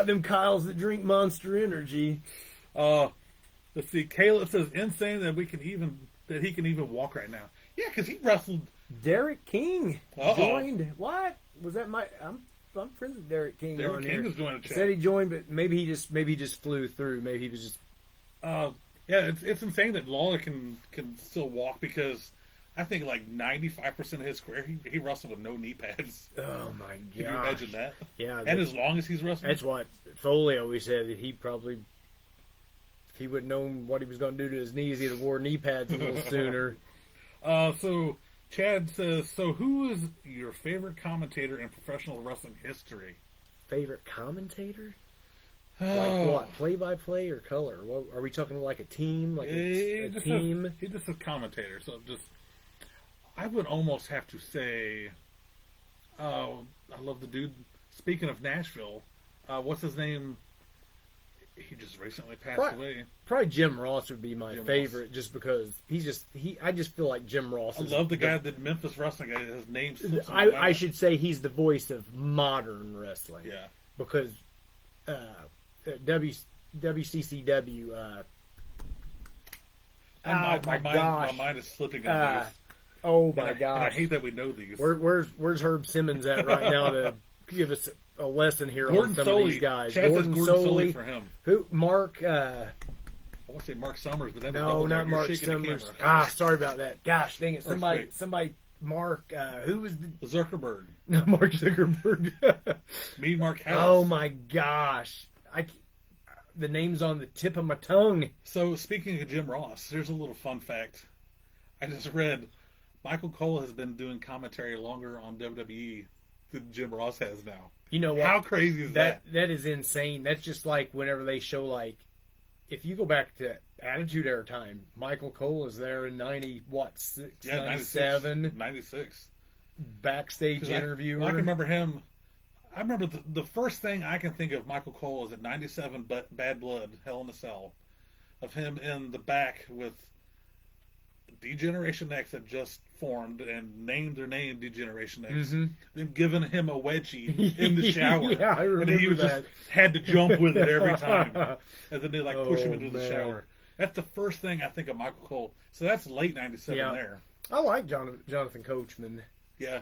them Kyles that drink Monster Energy. Let's see. Caleb says insane that he can even walk right now. Yeah, because he wrestled. Derek King Uh-oh. joined. What was that? I'm friends with Derek King. Derek on King here. is joining the chat. Said he joined, but maybe he just flew through. Maybe he was just. Yeah, it's insane that Lawler can still walk because I think like 95% of his career he wrestled with no knee pads. Oh my god! Can you imagine that? Yeah, And as long as he's wrestling. that's what Foley always said. That he probably, if he would have known what he was going to do to his knees, he'd have wore knee pads a little sooner. So Chad says, so who is your favorite commentator in professional wrestling history? Favorite commentator? Oh. Like what? Play-by-play or color? What, are we talking like a team? Like a team? He just says commentator. So I would almost have to say, I love the dude. Speaking of Nashville, what's his name? He just recently passed away. Probably Jim Ross would be my Jim favorite, Ross. just because I just feel like Jim Ross. I love the guy that did Memphis Wrestling. His name slips my I mind. should say he's the voice of modern wrestling. Yeah. Because WCCW. My mind is slipping on these. Oh my And I gosh! hate that we know these. Where's Herb Simmons at right now to give us a lesson here Gordon on some Soley. of these guys? Chad says Gordon Soley Soley. for him. Who? Mark. I want to say Mark Summers, but then No, not Mark Summers. Sorry about that. Gosh, dang it! Somebody. Mark. Who was the? Zuckerberg. No, Mark Zuckerberg. Me, Mark House. Oh my gosh! The name's on the tip of my tongue. So speaking of Jim Ross, here's a little fun fact. I just read Michael Cole has been doing commentary longer on WWE than Jim Ross has now. You know what? How crazy is that? That is insane. That's just like whenever they show, like, if you go back to Attitude Era time, Michael Cole is there in 97, 96. backstage interviewer. I can remember him. I remember the first thing I can think of Michael Cole is at 97 Bad Blood, Hell in a Cell, of him in the back with D-Generation X had just formed and named their name D-Generation X. Mm-hmm. Then giving him a wedgie in the shower. Yeah, I remember and he was that. just had to jump with it every time. And then they like push him Oh, into the man. shower. That's the first thing I think of Michael Cole. So that's late 97 Yeah. there. I like Jonathan Coachman. Yeah.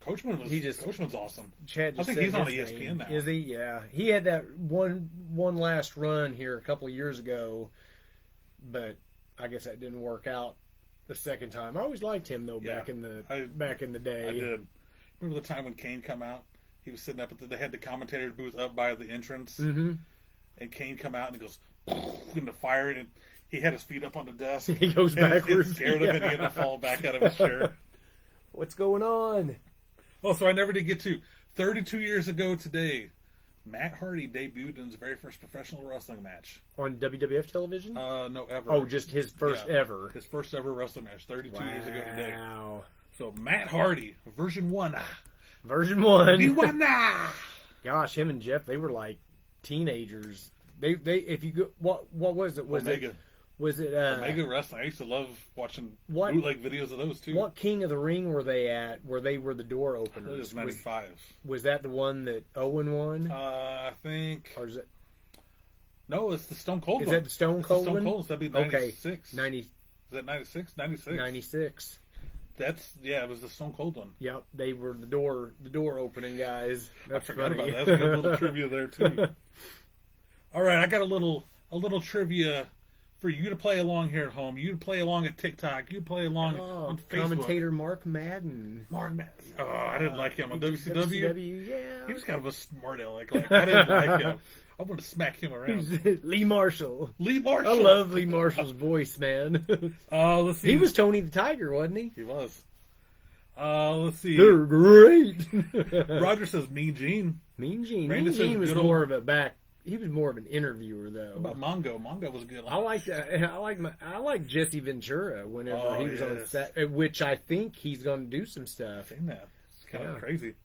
Coachman's awesome. Chad I just think said he's on his ESPN name. now. Is he? Yeah. He had that one last run here a couple of years ago, but I guess that didn't work out the second time. I always liked him though Yeah. back in the I day. did. Remember the time when Kane come out? He was sitting up they had the commentator's booth up by the entrance, Mm-hmm. and Kane come out and he goes in the fire, and he had his feet up on the desk. He goes and backwards. It scared him, and he had to fall back out of his chair. What's going on? Oh, so I never did get to 32 years ago today. Matt Hardy debuted in his very first professional wrestling match. On WWF television? No, ever. Oh, just his first Yeah. ever. His first ever wrestling match, 32 years ago today. Wow. So Matt Hardy, version 1. Version 1. Biwana! Gosh, him and Jeff, they were like teenagers. They if you go what was it? Was Omega. it was it Omega Wrestling. I used to love watching What- bootleg videos of those too. what King of the Ring were they at where they were the door I believe openers? it was 95. Was that the one that Owen won? I think. Or is it No, it's the Stone Cold is one. that the Stone It's the Cold Stone one? Cold. That'd be Okay. 96. 90, Is that 96? 96. 96. It was the Stone Cold one. Yep, they were the door opening guys. That's I forgot funny. about that. That's a good little trivia there too. All right, I got a little trivia for you to play along here at home. You to play along at TikTok. You play along Oh, on Facebook. commentator Mark Madden. Mark Madden. Oh, I didn't like him on WCW. WCW, yeah. He was kind of a smart aleck. Like I didn't like him. I want to smack him around. Lee Marshall. Lee Marshall. I love Lee Marshall's voice, man. Let's see. He was Tony the Tiger, wasn't he? He was. Let's see. They're great. Roger says Mean Gene. Mean Gene. Brandon Mean Gene says was good old- more of a back. He was more of an interviewer, though. What about Mongo? Mongo was good. I like Jesse Ventura whenever Oh, he was on yes. set, which I think he's going to do some stuff. Seen that. It's kind Yeah. of crazy.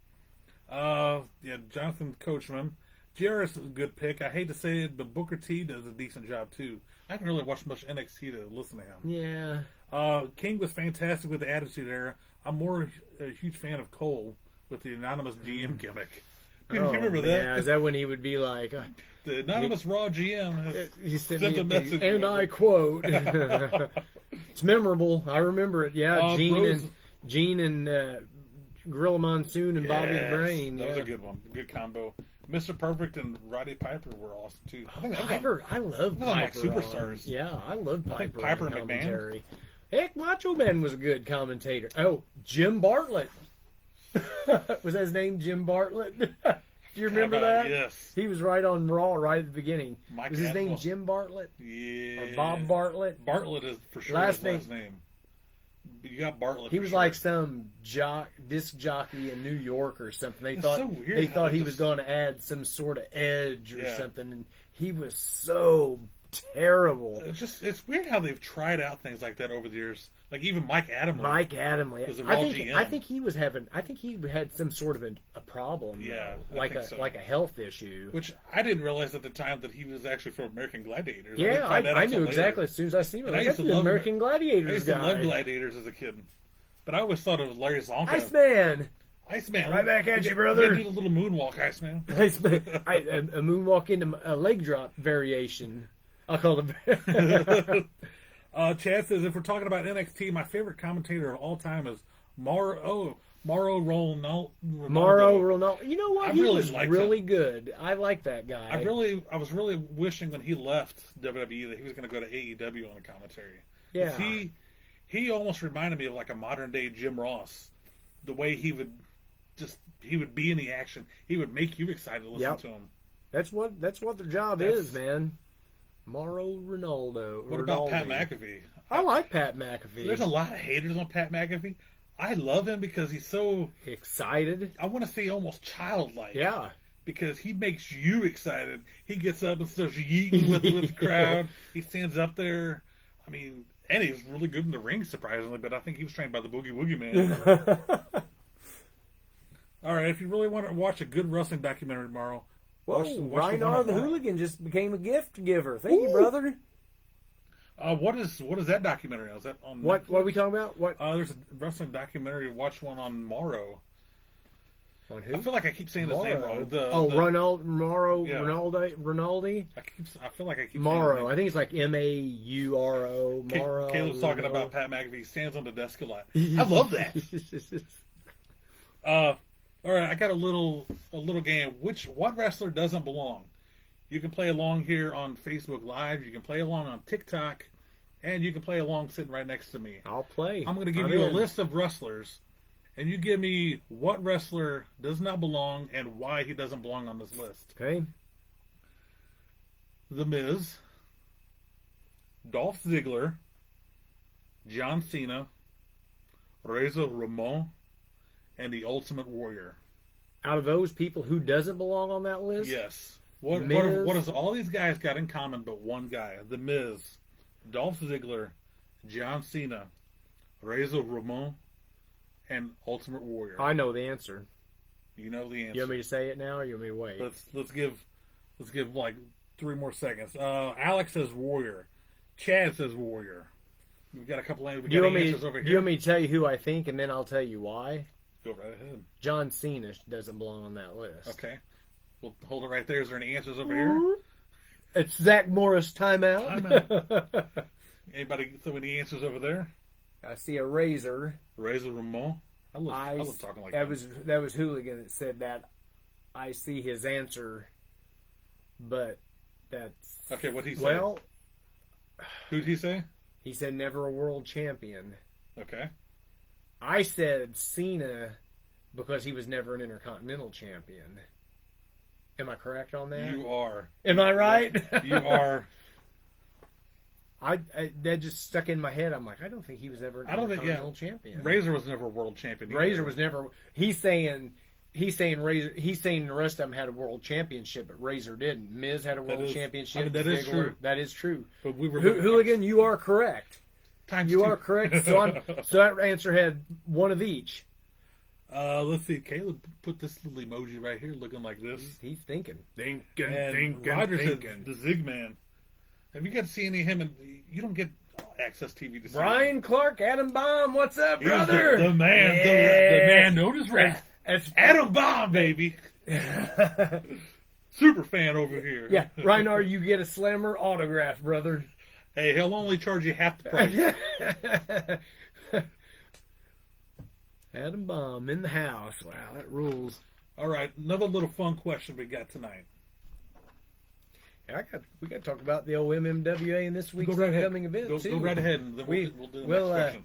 Jonathan Coachman. JRS is a good pick. I hate to say it, but Booker T does a decent job too. I haven't really watched much NXT to listen to him. Yeah. King was fantastic with the Attitude Era. I'm more a huge fan of Cole with the anonymous GM gimmick. You remember that? Yeah, is that when he would be like, The anonymous Raw GM has he sent sent me a message. and I quote, it's memorable. I remember it. Yeah, Gene and Gorilla Monsoon and Bobby the Brain. That Yeah. was a good one. Good combo. Mr. Perfect and Roddy Piper were awesome too. I think that was Piper, I love Those are like Piper. superstars. Yeah, I love I think Piper. Piper on McMahon. commentary. Heck, Macho Man was a good commentator. Oh, Jim Bartlett. Was that his name, Jim Bartlett? Do you remember that? Yes. He was right on Raw right at the beginning. Mike Was his name Admiral. Jim Bartlett? Yeah. Or Bob Bartlett? Bartlett is for sure Last his last name. You got Bartlett. He for was sure. like some disc jockey in New York or something. They It's thought so weird they how thought they he was just- going to add some sort of edge or Yeah. something, and he was so terrible. It's weird how they've tried out things like that over the years. Like even Mike Adamle. Mike Adamle. Was a I raw think GM. I think he was having. I think he had some sort of a problem. Yeah, though, I think so. like a health issue. Which I didn't realize at the time that he was actually from American Gladiators. Yeah, didn't find that I out till knew later. exactly as soon as I seen him. And I Like, used that's to the love- American I Gladiators used to guy. love Gladiators as a kid. But I always thought it was Larry Zonka. Iceman. Iceman. Right back at you, We brother. did a little moonwalk, Iceman. Iceman. A moonwalk into a leg drop variation. I'll call it. Chad says, if we're talking about NXT, my favorite commentator of all time is Mauro Ronaldo. Mauro Ronaldo. You know what? I He really was liked really him. good. I like that guy. I was really wishing when he left WWE that he was going to go to AEW on the commentary. Yeah. He almost reminded me of like a modern day Jim Ross. The way he would be in the action. He would make you excited to listen Yep. to him. That's what their job That's- is, man. Mauro Ronaldo. What about Pat Ronaldo. McAfee? I like Pat McAfee. There's a lot of haters on Pat McAfee. I love him because he's so, Excited. I want to say almost childlike. Yeah. Because he makes you excited. He gets up and starts yeeting with the crowd. He stands up there. I mean, and he's really good in the ring, surprisingly, but I think he was trained by the Boogie Woogie Man. All right, if you really want to watch a good wrestling documentary tomorrow, watch the one Reinar on the Raw. Hooligan just became a gift giver. Thank you, brother. What is that documentary? Is that on What Netflix? are we talking about? What There's a wrestling documentary. Watch one on Morrow. on I feel like I keep saying his name wrong. Ronaldi. I feel like I keep Morrow. saying I think it's like Mauro. Morrow. Caleb's talking about Pat McAfee stands on the desk a lot. I love that. All right, I got a little game. What wrestler doesn't belong? You can play along here on Facebook Live. You can play along on TikTok, and you can play along sitting right next to me. I'll play. I'm going to give you a list of wrestlers, and you give me what wrestler does not belong and why he doesn't belong on this list. Okay. The Miz, Dolph Ziggler, John Cena, Razor Ramon, and the Ultimate Warrior. Out of those people, who doesn't belong on that list? Yes. What Miz. does all these guys got in common but one guy? The Miz, Dolph Ziggler, John Cena, Razor Ramon, and Ultimate Warrior. I know the answer. You know the answer. You want me to say it now, or you want me to wait? Let's give like 3 more seconds. Alex says Warrior. Chad says Warrior. We've got a couple answers over Do here. you want me to tell you who I think, and then I'll tell you why? Go right ahead. John Cena doesn't belong on that list. Okay. We'll hold it right there. Is there any answers over here? It's Zach Morris timeout. Anybody throw any answers over there? I see a razor. Razor Ramon. I love talking like that. That was Hooligan that said that. I see his answer, but that's Okay, what'd he say? well. Who'd he say? He said never a world champion. Okay. I said Cena because he was never an Intercontinental champion. Am I correct on that? You are. Am I right? You are. I that just stuck in my head. I'm like, I don't think he was ever an Intercontinental champion. Razor was never a world champion. either. Razor was never. He's saying Razor. He's saying the rest of them had a world championship, but Razor didn't. Miz had a world championship. I mean, that is Ziggler- true. That is true. But we were Hooligan, you are correct. Times You two. are correct. So that answer had one of each. Let's see. Caleb put this little emoji right here, looking like this. He's thinking. And Roger said the Zig Man. Have you got to see any of him? And you don't get Access TV to see Brian him. Clark, Adam Bomb, what's up, He's brother? the man, Yeah. the man known as Red. That's Adam Bomb, baby. Super fan over here. yeah, Reinar, you get a Slammer autograph, brother. Hey, he'll only charge you half the price. Adam Bomb in the house. Wow, that rules. All right, another little fun question we got tonight. Yeah, we got to talk about the old MMWA in this week's Go right ahead. upcoming event too. Go right ahead, and then we'll do the next question.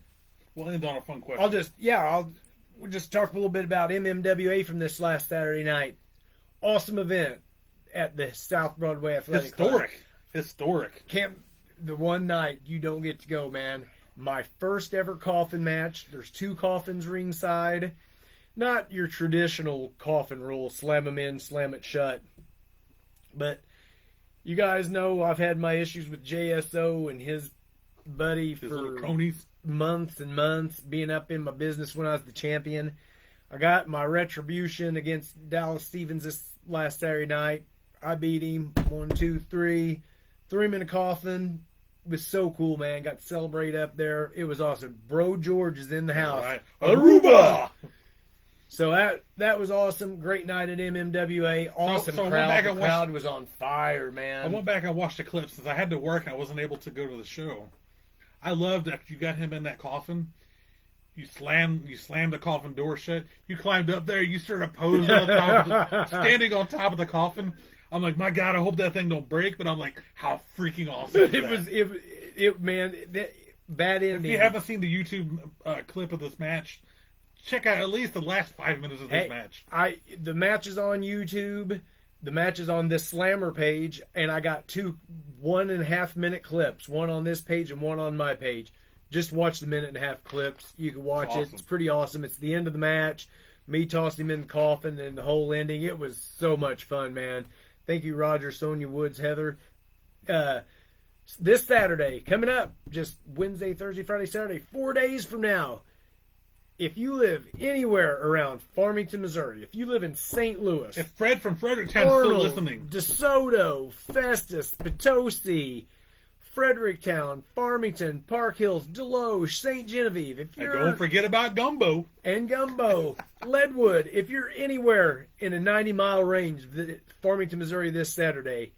We'll end on a fun question. We'll just talk a little bit about MMWA from this last Saturday night. Awesome event at the South Broadway Athletic Club. Historic. The one night you don't get to go, man. My first ever coffin match. There's 2 coffins ringside. Not your traditional coffin rule, slam them in, slam it shut. But you guys know I've had my issues with JSO and his buddy His for little cronies. months and months, being up in my business when I was the champion. I got my retribution against Dallas Stevens this last Saturday night. I beat him 1, 2, 3. Threw him in a coffin. It was so cool, man. Got to celebrate up there. It was awesome. Bro George is in the house. All right. Aruba! So that was awesome. Great night at MMWA. Awesome so I went crowd. back The and crowd was on fire, I man. went back and watched the clips since I had to work. I wasn't able to go to the show. I loved that you got him in that coffin. You slammed the coffin door shut. You climbed up there. You started posing on top standing on top of the coffin. I'm like, my God, I hope that thing don't break. But I'm like, how freaking awesome is that? Bad ending. If you haven't seen the YouTube clip of this match, check out at least the last 5 minutes of this match. The match is on YouTube. The match is on this Slammer page, and I got 2 1.5 minute clips, one on this page and one on my page. Just watch the 1.5 minute clips. You can watch it. It's pretty awesome. It's the end of the match. Me tossing him in the coffin and the whole ending. It was so much fun, man. Thank you, Roger, Sonia Woods, Heather. This Saturday, coming up, just Wednesday, Thursday, Friday, Saturday, 4 days from now, if you live anywhere around Farmington, Missouri, if you live in St. Louis, If Fred from Fredericktown is still Arnold, listening, DeSoto, Festus, Potosi, Fredericktown, Farmington, Park Hills, Deloge, St. Genevieve, if and you're don't forget about Gumbo. and Gumbo, Leadwood, if you're anywhere in a 90-mile range of Farmington, Missouri this Saturday,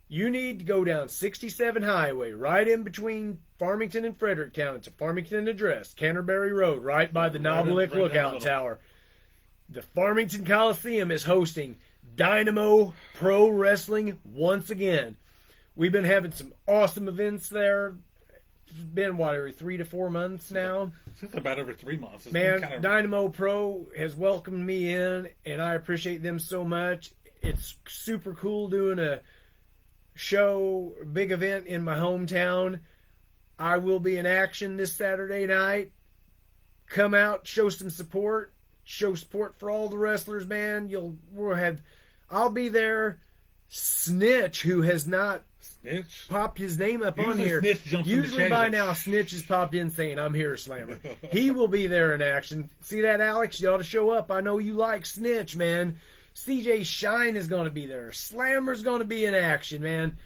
you need to go down 67 Highway, right in between Farmington and Fredericktown. It's a Farmington address, Canterbury Road, right by the Novelik right down Lookout the- Tower. The Farmington Coliseum is hosting Dynamo Pro Wrestling once again. We've been having some awesome events there. It's been, what, every 3 to 4 months now? It's about every 3 months. It's Man, been kind of, Dynamo Pro has welcomed me in, and I appreciate them so much. It's super cool doing a show, big event in my hometown. I will be in action this Saturday night. Come out, show some support. Show support for all the wrestlers, man. I'll be there. Snitch, who has not Snitch. popped his name up on Usually here. Snitch jumps in the Usually chat. by now, Snitch has popped in saying, "I'm here, Slammer." He will be there in action. See that, Alex? You ought to show up. I know you like Snitch, man. CJ Shine is going to be there. Slammer's going to be in action, man.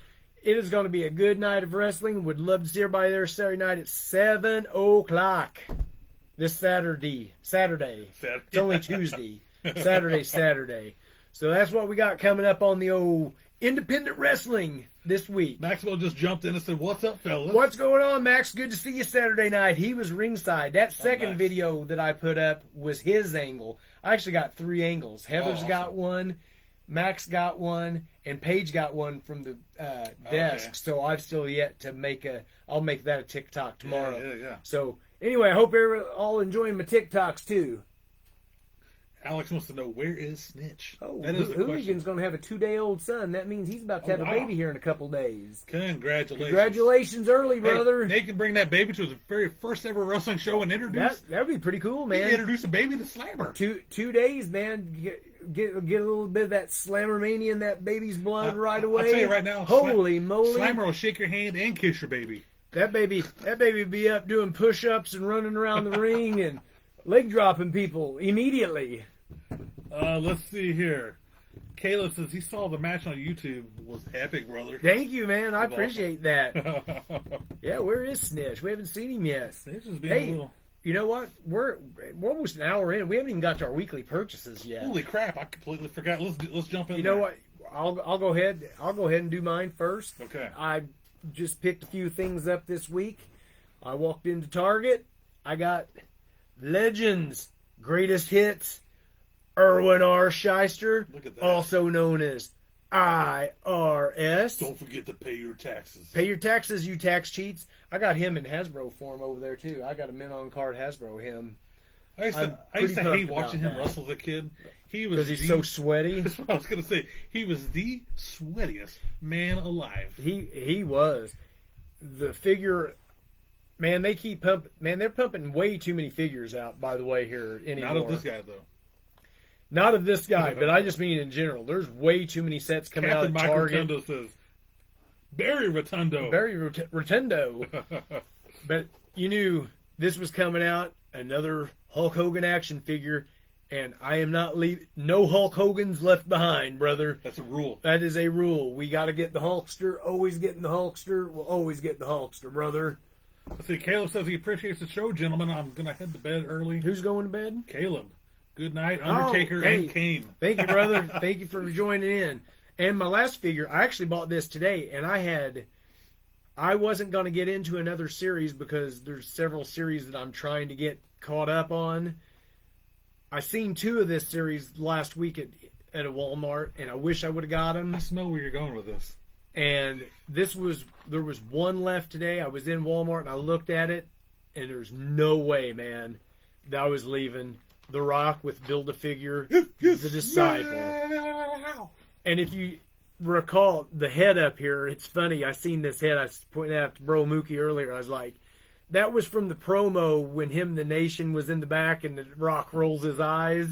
It is going to be a good night of wrestling. Would love to see everybody there Saturday night at 7 o'clock. This Saturday. It's only Tuesday. Saturday. So that's what we got coming up on the old independent wrestling this week. Maxwell just jumped in and said, "What's up, fellas?" What's going on, Max? Good to see you Saturday night. He was ringside. That second nice. video that I put up was his angle. I actually got 3 angles. Heather's awesome. got one, Max got one, and Paige got one from the desk. Okay. So I've still yet to I'll make that a TikTok tomorrow. Yeah. So anyway, I hope you're all enjoying my TikToks too. Alex wants to know, where is Snitch? Oh, That is the question. Hooligan's going to have a 2-day-old son. That means he's about to have Oh, a wow. baby here in a couple days. Congratulations. Congratulations early, Hey, brother. Nate can bring that baby to his very first ever wrestling show and introduce That'd be pretty cool, he can man. introduce a baby to Slammer. 2 days, man. Get a little bit of that Slammer mania in that baby's blood right away. I'll tell you right now, Holy moly! Slammer will shake your hand and kiss your baby. That baby be up doing push-ups and running around the ring and leg dropping people immediately. Let's see here. Caleb says he saw the match on YouTube. Was epic, brother. Thank you, man. I That's appreciate that. Yeah, where is Snitch? We haven't seen him yet. Snitch is being Hey, a little... you know what? We're almost an hour in. We haven't even got to our weekly purchases yet. Holy crap! I completely forgot. Let's jump in. You know there. what? I'll go ahead. I'll go ahead and do mine first. Okay. I just picked a few things up this week. I walked into Target. I got Legends Greatest Hits, Erwin R. Shyster, Look at that. also known as IRS. Don't forget to pay your taxes. Pay your taxes, you tax cheats. I got him in Hasbro form over there too. I got a mint on card Hasbro him I used I'm to pretty hate pumped watching about him that. wrestle as a kid. He was because he's the- so sweaty. That's what I was gonna say. He was the sweatiest man alive. He was. The figure, man, they keep pumping. Man, they're pumping way too many figures out. By the way, here anymore. Not of this guy though. Not of this guy, but I just mean in general. There's way too many sets coming Captain out Michael at Target. Rotundo says, Barry Rotundo. Very rotundo. But you knew this was coming out. Another Hulk Hogan action figure, and I am not leaving. No Hulk Hogan's left behind, brother. That's a rule. That is a rule. We got to get the Hulkster. Always getting the Hulkster. We'll always get the Hulkster, brother. Let's see. Caleb says he appreciates the show, gentlemen. I'm gonna head to bed early. Who's going to bed? Caleb. Good night, Undertaker hey. and Kane. Thank you, brother. Thank you for joining in. And my last figure, I actually bought this today, and I wasn't going to get into another series because there's several series that I'm trying to get caught up on. I seen 2 of this series last week at a Walmart, and I wish I would have got them. I smell where you're going with this. And there was one left today. I was in Walmart and I looked at it, and there's no way, man, that I was leaving The Rock with Build-A-Figure, The Disciple. And if you recall the head up here, it's funny. I seen this head. I was pointing out to Bro Mookie earlier. I was like, that was from the promo when him and the Nation was in the back and the Rock rolls his eyes.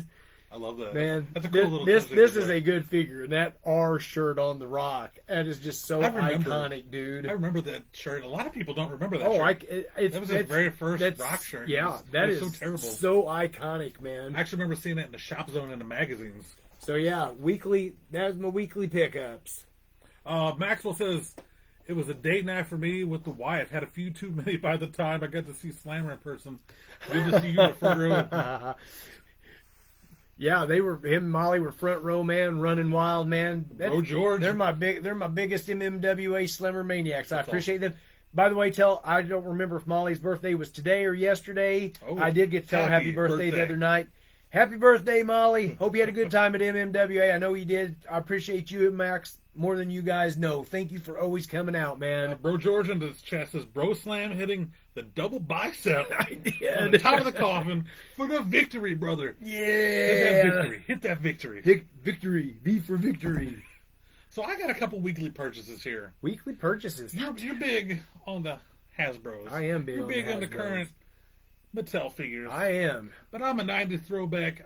I love that. Man, That's a cool little this touch is there. a good figure. That R shirt on the Rock, that is just so I remember. iconic, dude. I remember that shirt. A lot of people don't remember that Oh, shirt. it's That was his very first that's- Rock shirt. Yeah, It that was is so terrible. so iconic, man. I actually remember seeing that in the Shop Zone in the magazines. So yeah, weekly. That's my weekly pickups. Maxwell says, it was a date night for me with the wife. Had a few too many by the time I got to see Slammer in person. Good to see you in the front row. Yeah, they were him and Molly were front row, man, running wild, man. Bro George. They're my biggest MMWA Slammer maniacs. I That's appreciate them. By the way, I don't remember if Molly's birthday was today or yesterday. Oh, I did get to tell her happy happy birthday the birthday. other night. Happy birthday, Molly. Hope you had a good time at MMWA. I know you did. I appreciate you, Max, more than you guys know. Thank you for always coming out, man. Bro George in the chat says, Bro Slam hitting the double bicep I did. on the top of the coffin for the victory, brother. Hit that Yeah. victory. Hit that victory. Victory. V for victory. So I got a couple weekly purchases here. Weekly purchases. You're big on the Hasbros. I am big You're on big the on the Hasbros. current Mattel figures. I am. But I'm a 90s throwback,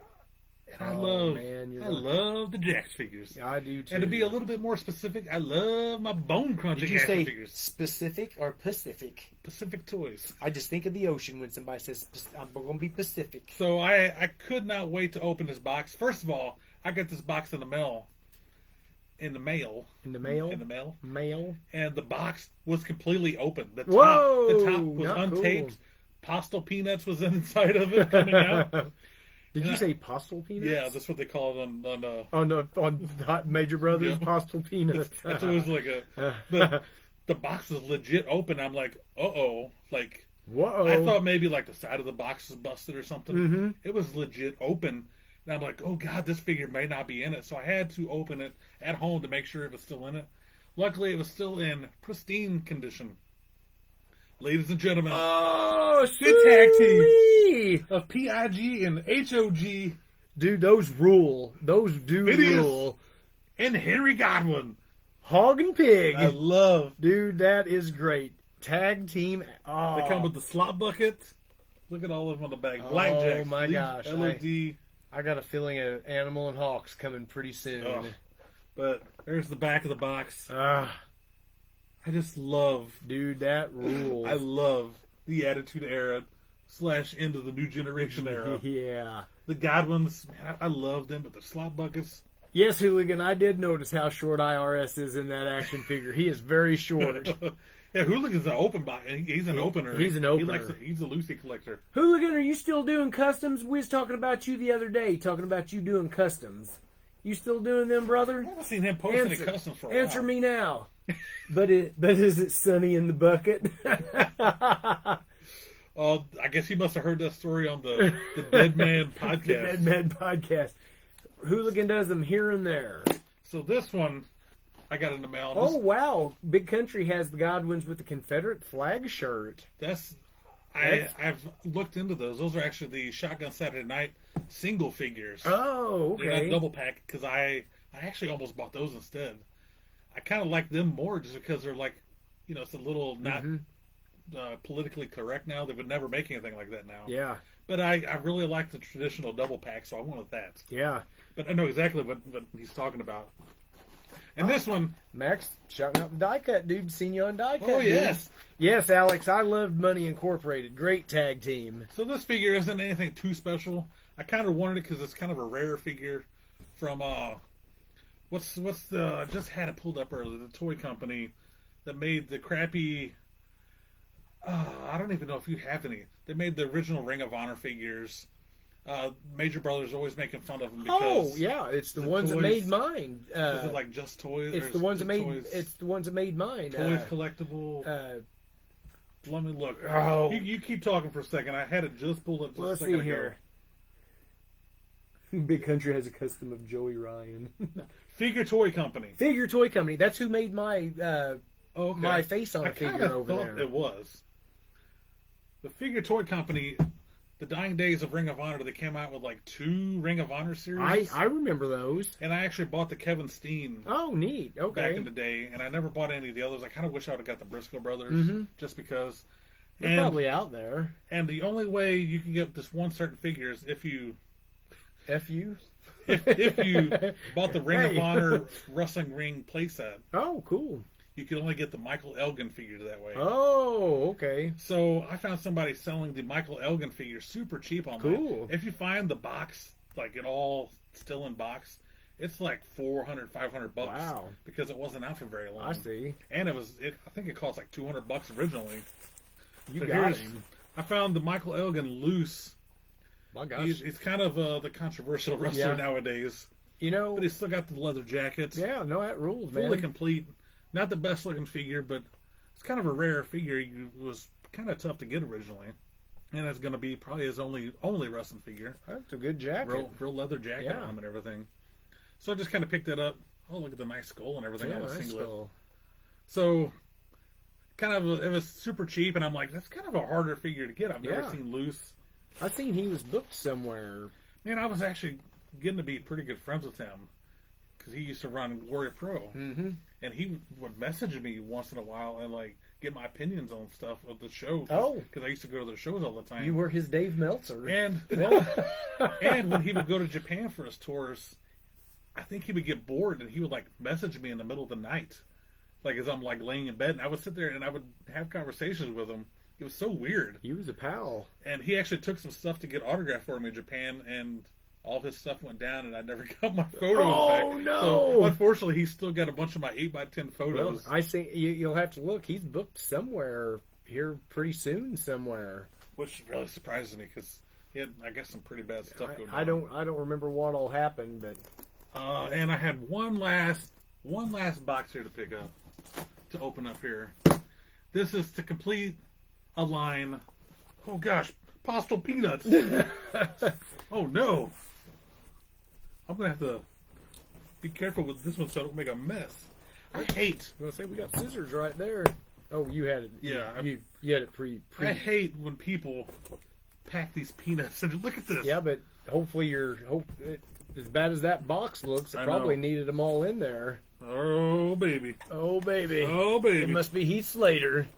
and I Oh, man, you're I right. love the Jax figures. I do too. And to be a little bit more specific, I love my bone crunching Did you action say figures. specific or Pacific? Pacific Toys. I just think of the ocean when somebody says I'm going to be Pacific. So I could not wait to open this box. First of all, I got this box in the mail. In the mail. In the mail? In the mail. Mail. And the box was completely open. The top, Whoa, the top was not untaped. cool. Postal peanuts was inside of it coming out. Did you Yeah. say postal peanuts? Yeah, that's what they call it on on Hot Major Brothers Yeah. postal peanuts. It's always like a. But the box was legit open. I'm like, uh-oh. Like, Whoa. I thought maybe like the side of the box was busted or something. Mhm. It was legit open. And I'm like, oh God, this figure may not be in it. So I had to open it at home to make sure it was still in it. Luckily, it was still in pristine condition. Ladies and gentlemen, Oh, Good tag team. sweet. of PIG and HOG Dude, those rule. Those do It is. rule. and Henry Godwin. Hog and pig. I love. Dude, that is great. Tag team. Oh, They come with the slot bucket. Look at all of them on the back. Oh, Blackjack. my gosh. LOD. I got a feeling of Animal and Hawks coming pretty soon. Oh. But there's the back of the box. Ah, I just love. dude, that rules. I love the Attitude Era / into the New Generation era. Yeah. The Godwins, man, I love them, but the slot buckets. Yes, Hooligan, I did notice how short IRS is in that action figure. He is very short. Yeah, Hooligan's an open box. He's an opener. He's an He opener. likes he's a Lucy collector. Hooligan, are you still doing customs? We was talking about you the other day, talking about you doing customs. You still doing them, brother? I haven't seen him posting a custom for a while. Answer me now. But is it sunny in the bucket? Oh, I guess you must have heard that story on the Dead Man podcast. The Dead Man podcast. Hooligan does them here and there. So this one, I got in the mail. Oh wow! Big Country has the Godwins with the Confederate flag shirt. I've looked into those. Those are actually the Shotgun Saturday Night single figures. Oh, They're not okay. double pack because I actually almost bought those instead. I kind of like them more just because they're like, it's a little not politically correct now. They would never make anything like that now. Yeah, But I really like the traditional double pack, so I went with that. yeah. But I know exactly what he's talking about. And this one, Max shouting out the die cut, dude. Seen you on die cut. oh dude. yes. Yes, Alex. I loved Money Incorporated. Great tag team. So this figure isn't anything too special. I kind of wanted it because it's kind of a rare figure from what's the I just had it pulled up earlier, the toy company that made the crappy. I don't even know if you have any. They made the original Ring of Honor figures. Major Brothers always making fun of them because Oh yeah, it's the ones that toys- made mine. is it like Just Toys? or It's is the ones it that made. Toys, It's the ones that made mine. Toys Collectible. Let me look. Oh. You keep talking for a second. I had it just pulled up. Just Let's a second see ago. here. Big Country has a custom of Joey Ryan. Figure Toy Company. Figure Toy Company. That's who made my Oh, okay. my face on I a figure kinda over thought there. it was. The Figure Toy Company, the dying days of Ring of Honor, they came out with like 2 Ring of Honor series. I remember those. And I actually bought the Kevin Steen Oh, neat. back Okay. in the day, and I never bought any of the others. I kind of wish I would have got the Briscoe brothers Mhm. just because. They're probably out there. And the only way you can get this one certain figure is if you F.U.? if you bought the Ring Hey. of Honor wrestling ring playset, Oh, cool. you could only get the Michael Elgin figure that way. Oh, okay. So I found somebody selling the Michael Elgin figure super cheap online. Cool. If you find the box, like it all still in box, it's like $400, $500 Wow. because it wasn't out for very long. I see. And I think it cost like $200 originally. You But got here's- him. I found the Michael Elgin loose. My gosh. He's kind of the controversial wrestler Yeah. nowadays, You know, but he's still got the leather jackets. yeah, no, that rules, Fully man. complete. Not the best looking figure, but it's kind of a rare figure. It was kind of tough to get originally, and it's going to be probably his only wrestling figure. That's a good jacket. Real leather jacket Yeah. on him and everything. So I just kind of picked it up. Oh, look at the nice skull and everything Yeah, on the nice singlet. skull. So kind of it was super cheap, and I'm like, that's kind of a harder figure to get. I've never Yeah. seen loose. I seen he was booked somewhere. Man, I was actually getting to be pretty good friends with him because he used to run Warrior Pro. Mm-hmm. And he would message me once in a while and like get my opinions on stuff of the show. Oh. Because I used to go to their shows all the time. You were his Dave Meltzer. And well, and when he would go to Japan for his tours, I think he would get bored and he would like message me in the middle of the night, like as I'm like laying in bed, and I would sit there and I would have conversations with him. It was so weird. He was a pal. And he actually took some stuff to get autographed for me in Japan, and all of his stuff went down, and I never got my photos Oh, back. no. So unfortunately, he's still got a bunch of my 8x10 Well, photos. I see. You'll have to look. He's booked somewhere here pretty soon. Somewhere. Which really surprises me because he had, I guess, some pretty bad stuff going on. I don't remember what all happened, but And I had one last box here to pick up, to open up here. This is to complete a line. Oh gosh, Postal Peanuts. Oh no. I'm gonna have to be careful with this one so I don't make a mess. I hate. I was gonna say we got scissors right there. Oh, you had it. Yeah, you had it pre. I hate when people pack these peanuts and look at this. Yeah, but hopefully as bad as that box looks, it I probably know. needed them all in there. Oh baby. Oh baby. Oh baby. It must be Heath Slater.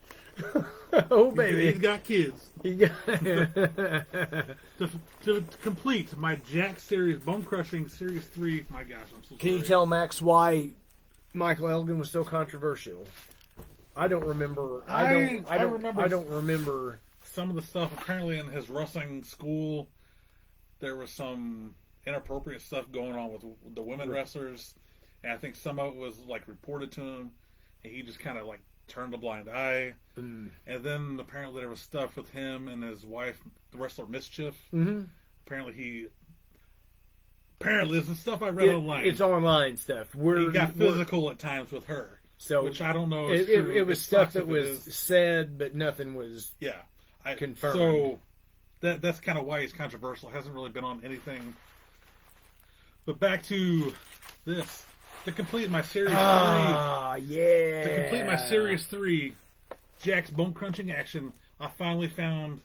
Oh baby. He's got kids. He got- To complete my Jack Series Bone Crushing Series 3. My gosh, I'm so Can you sorry. tell Max why Michael Elgin was so controversial? I don't remember. I don't remember. Some of the stuff apparently in his wrestling school, there was some inappropriate stuff going on with the women wrestlers, and I think some of it was like reported to him, and he just kind of like turned a blind eye. Mm. And then apparently there was stuff with him and his wife, the wrestler Mischief. Mm-hmm. Apparently there's the stuff I read online. It's online stuff. He got physical at times with her, so which I don't know. it was stuff that was is. said, but nothing was. Yeah, confirmed. So that's kind of why he's controversial. Hasn't really been on anything. But back to this. To complete my Series 3. Yeah. To complete my Series 3 Jack's Bone Crunching action, I finally found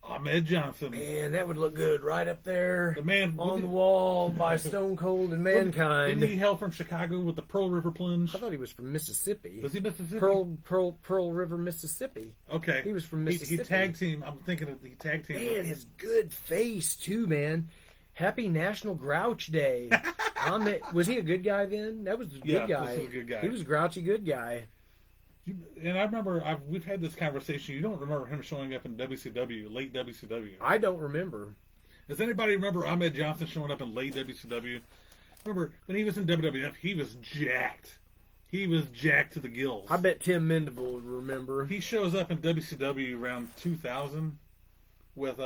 Ahmed Johnson. Man, that would look good right up there The man on the wall by Stone Cold and Mankind. Didn't he hail from Chicago with the Pearl River Plunge? I thought he was from Mississippi. Was he Mississippi? Pearl River, Mississippi. Okay. He was from He Mississippi. tag team. I'm thinking of he tag team. Man, his good face too, man. Happy National Grouch Day. Was he a good guy then? That was a good Yeah, guy. this was a good guy. He was a grouchy good guy. And I remember we've had this conversation. You don't remember him showing up in WCW, late WCW. I don't remember. Does anybody remember Ahmed Johnson showing up in late WCW? Remember when he was in WWF, he was jacked. He was jacked to the gills. I bet Tim Mendable would remember. He shows up in WCW around 2000 with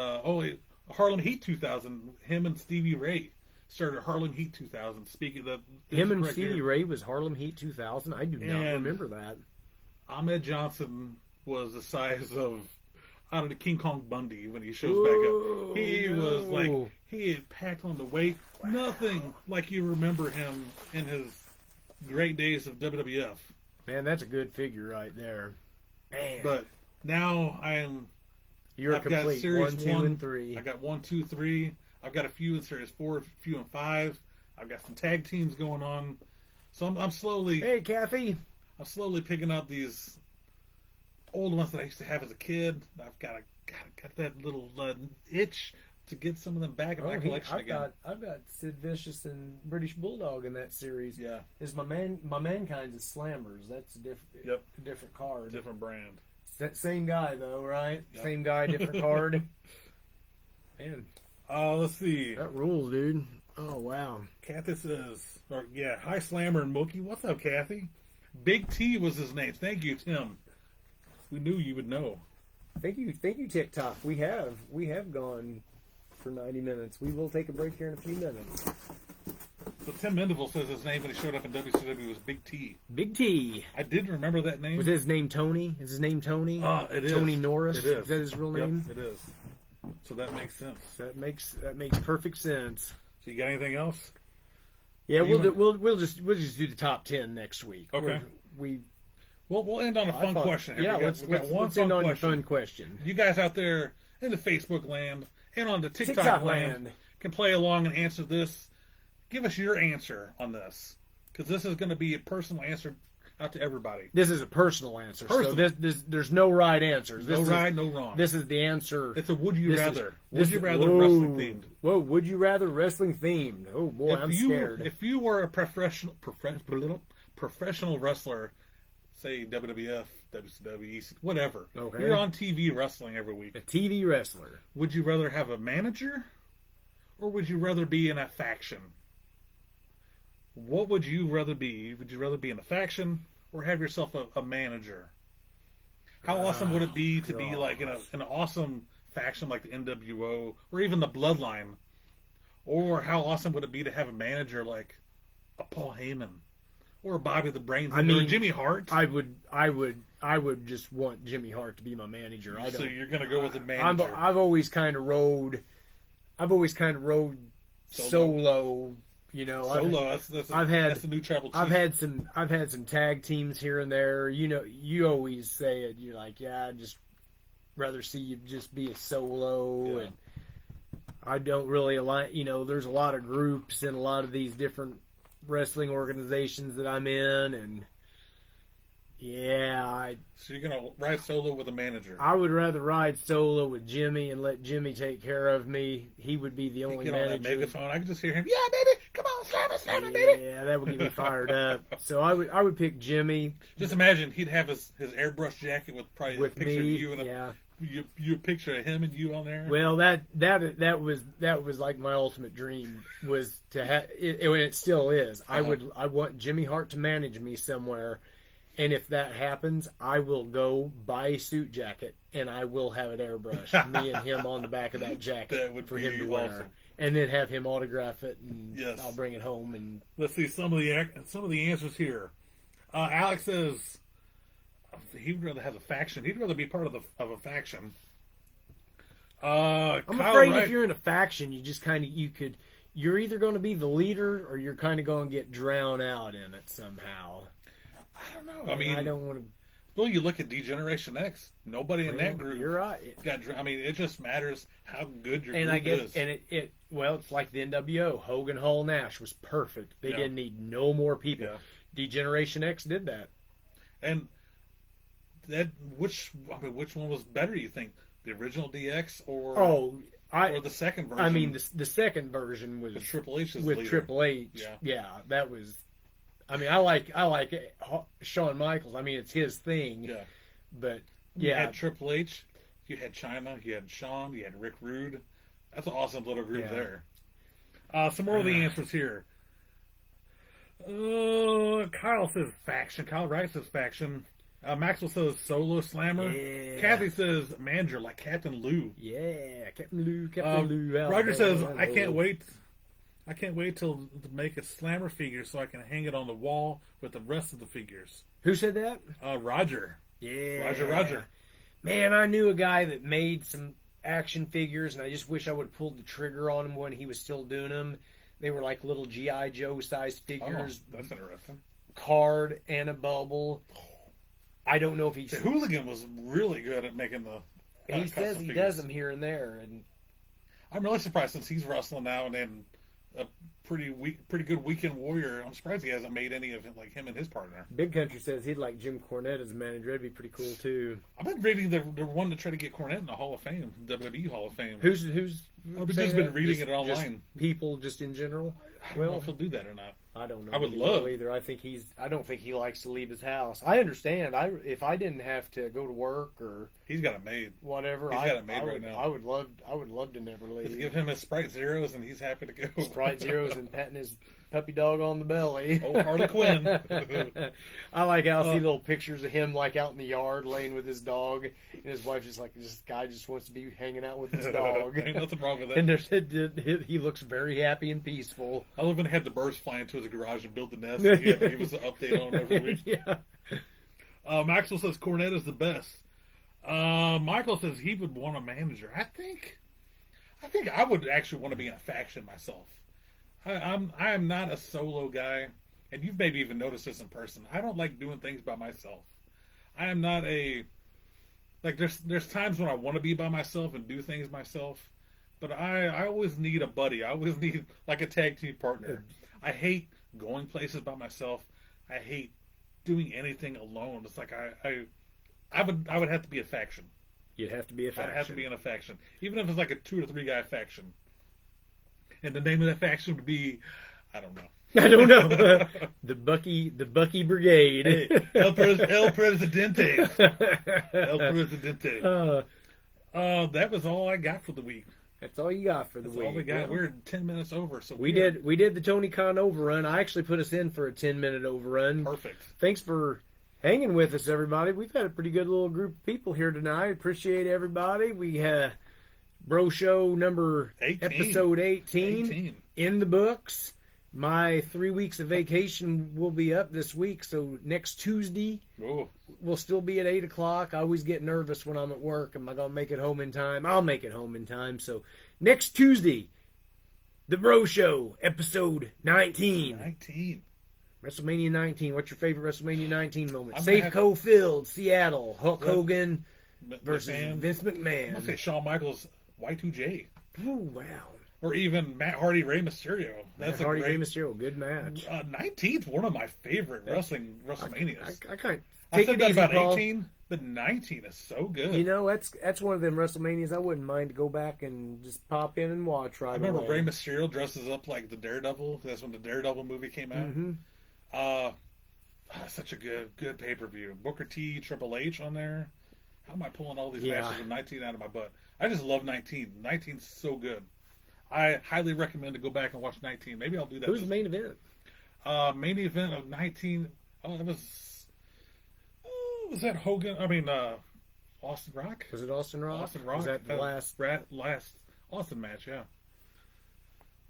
Harlem Heat 2000. Him and Stevie Ray started Harlem Heat 2000. Speaking of Him and Stevie Ray was Harlem Heat 2000. I do not And- remember that. Ahmed Johnson was the size of, I don't know, King Kong Bundy when he shows back up. He was like, he had packed on the weight. Nothing like you remember him in his great days of WWF. Man, that's a good figure right there. Man, But now you're I've got complete. Series 1, 2, 1, and 3. I got 1, 2, 3. I've got a few in Series 4, a few in 5. I've got some tag teams going on. So I'm slowly Hey, Kathy. picking up these old ones that I used to have as a kid. I've got that little itch to get some of them back in my Oh, collection again. I've got Sid Vicious and British Bulldog in that series. Yeah, Is my Mankind's is Slammers. That's a different card. different brand. Same guy though, right? Yep. Same guy, different card. Man, Let's see. that rules, dude. Oh wow. Kathy says, hi Slammer and Mookie. What's up, Kathy? Big T was his name. Thank you, Tim. We knew you would know. Thank you, TikTok. We have gone for 90 minutes. We will take a break here in a few minutes. So Tim Mendeville says his name when he showed up in WCW was Big T. Big T. I didn't remember that name. Was his name Tony? Is his name Tony? It is. Tony Norris. It is. Is that his real Yep, name? it is. So that makes sense. That makes perfect sense. So you got anything else? Yeah, You we'll just do the top 10 next week. Okay. We'll end on a fun question. Yeah, We got one let's end fun on your question. fun question. You guys out there in the Facebook land and on the TikTok, TikTok land land. can play along and answer this. Give us your answer on this, because this is going to be a personal answer out to everybody. This is a personal answer. Personal. So there's no right answers. No right, no wrong. This is the answer. It's a would you This is- rather. this Would you is- rather whoa. wrestling themed. Whoa, would you rather wrestling themed? Oh boy, I'm scared. If you were a professional wrestler, say WWF, WCW, whatever, Okay. you're on TV wrestling every week. A TV wrestler. Would you rather have a manager, or would you rather be in a faction? What would you rather be? Would you rather be in a faction or have yourself a manager? How awesome would it be to be like in an awesome faction like the NWO or even the Bloodline? Or how awesome would it be to have a manager like a Paul Heyman or Bobby the Brain or Jimmy Hart? I would just want Jimmy Hart to be my manager. I don't. So you're gonna go with the manager. I've always kind of rode solo. You know, Solo. That's the new tribal chief. I've had some tag teams here and there. You know, you always say it. You're like, yeah, I'd just rather see you just be a solo. Yeah. And I don't really like. You know, there's a lot of groups and a lot of these different wrestling organizations that I'm in, and yeah, So you're gonna ride solo with a manager. I would rather ride solo with Jimmy and let Jimmy take care of me. He would be the You only get on that manager. megaphone. I can just hear him. Yeah, baby, come on, slam it, baby. Yeah, that would get me fired up. So I would pick Jimmy Just imagine he'd have his airbrush jacket with probably with a picture me. of you and Yeah. you picture of him and you on there. Well, that was like my ultimate dream was to have it, and it still is. I want Jimmy Hart to manage me somewhere, and if that happens, I will go buy a suit jacket and I will have it airbrushed, me and him on the back of that jacket That would for be him to wear, awesome. and then have him autograph it, and Yes. I'll bring it home. And Let's see some of the answers here. Alex says he'd rather have a faction. He'd rather be part of a faction. I'm afraid if you're in a faction, you just kind of you're either going to be the leader or you're kind of going to get drowned out in it somehow. I don't know. I mean, I don't want to. well, you look at D-Generation X. Nobody in that group You're right. got. I mean, it just matters how good your And group I guess, is. and it's like the NWO. Hogan, Hall, Nash was perfect. They Yeah. didn't need no more people. Yeah. D-Generation X did that. And that which one was better? You think the original DX or or the second version? I mean, the second version was with Triple H as with leader. Triple H. Yeah. That was. I mean, I like Shawn Michaels. I mean, it's his thing. Yeah. But You yeah, had Triple H, you had Chyna, you had Shawn, you had Rick Rude. That's an awesome little group Yeah. there. Some more of the answers here. Kyle says faction. Kyle Wright says faction. Maxwell says solo slammer. Yeah. Kathy says manager, like Captain Lou. yeah, Captain Lou. Roger says I can't wait. I can't wait till to make a slammer figure so I can hang it on the wall with the rest of the figures. Who said that? Roger. Yeah, Roger. Man, I knew a guy that made some action figures, and I just wish I would have pulled the trigger on him when he was still doing them. They were like little G.I. Joe sized figures, That's interesting. card and a bubble. I don't know if The Hooligan was really good at making the. he custom says he figures. does them here and there, and I'm really surprised since he's wrestling now and then a pretty good weekend warrior. I'm surprised he hasn't made any of it like him and his partner. Big Country says he'd like Jim Cornette as a manager. That'd be pretty cool too. I've been reading they're one to try to get Cornette in the Hall of Fame, WWE Hall of Fame. Who's I've say just been that? reading it Just online. people, just in general. I don't know Well, if he'll do that or not. I don't know. I would really love- well either. I don't think he likes to leave his house. I understand. If I didn't have to go to work or He's got it made. whatever, He's got it made I right would, now. I would love to never Just leave. give him his Sprite Zeros and he's happy to go. Sprite Zeros and patting his puppy dog on the belly. Oh, Harley Quinn. I like how I see little pictures of him like out in the yard laying with his dog, and his wife's just like, this guy just wants to be hanging out with his dog. Ain't nothing wrong with And that. he looks very happy and peaceful. I love when they had the birds fly into his garage and build the nest. And he had to give us an update on it every week. Yeah. Maxwell says Cornette is the best. Michael says he would want a manager. I think I would actually want to be in a faction myself. I am not a solo guy, and you've maybe even noticed this in person. I don't like doing things by myself. I am not there's times when I want to be by myself and do things myself, but I always need a buddy. I always need like a tag team partner. I hate going places by myself. I hate doing anything alone. It's like I would have to be a faction. You'd have to be a faction. I'd have to be in a faction, even if it's like a 2 or 3 guy faction. And the name of that faction would be, I don't know. I don't know. the Bucky Brigade. Hey, El Presidente. El Presidente. That was all I got for the week. That's all you got for the That's week. all we got. Well, We're 10 minutes over, so we did the Tony Khan overrun. I actually put us in for a 10-minute overrun. perfect. Thanks for hanging with us, everybody. We've had a pretty good little group of people here tonight. Appreciate everybody. We had Bro Show number 18. episode 18 18. in the books. My 3 weeks of vacation will be up this week, so next Tuesday Oh, we'll still be at 8 o'clock. I always get nervous when I'm at work. Am I going to make it home in time? I'll make it home in time. So next Tuesday, The Bro Show, episode 19. 19. WrestleMania 19. What's your favorite WrestleMania 19 moment? I'm gonna Safeco Field, Seattle. Hulk Hogan versus McMahon. Vince I'm going to say McMahon. Shawn Michaels Y2J. Oh, wow. Or even Matt Hardy, Rey Mysterio. That's Hardy a great. Rey Mysterio, good match. 19th, one of my favorite WrestleManias. I kind of I take said it that easy, about Paul. 18, but 19 is so good. You know, that's one of them WrestleManias I wouldn't mind to go back and just pop in and watch right I remember away. Rey Mysterio dresses up like the Daredevil. That's when the Daredevil movie came out. Mm-hmm. Such a good pay-per-view. Booker T, Triple H on there. How am I pulling all these Yeah. matches of 19 out of my butt? I just love 19. 19's so good. I highly recommend to go back and watch 19. Maybe I'll do that. Who's the main event? Main event of 19? Oh, it was that Hogan? I mean, Austin Rock? Was it Austin Rock? Austin Rock. Was that the last last Austin match, yeah.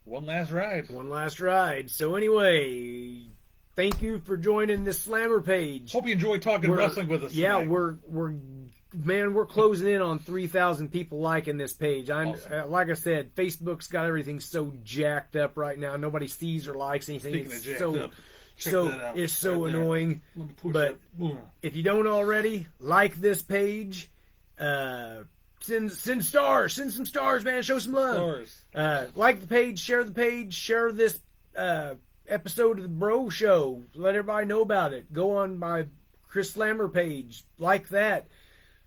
One last ride. one last ride? So anyway, thank you for joining this Slammer page. Hope you enjoyed talking wrestling with us. Yeah, tonight. we're closing in on 3,000 people liking this page. Awesome. Like I said, Facebook's got everything so jacked up right now. Nobody sees or likes anything. Speaking It's of jacked so up, check that out. it's so Right there. annoying. Let me push But that. Boom. if you don't already, like this page. Send stars. Send some stars, man. Show some love. Stars. Like the page, share this episode of the Bro Show. Let everybody know about it. Go on my Chris Slammer page. Like that.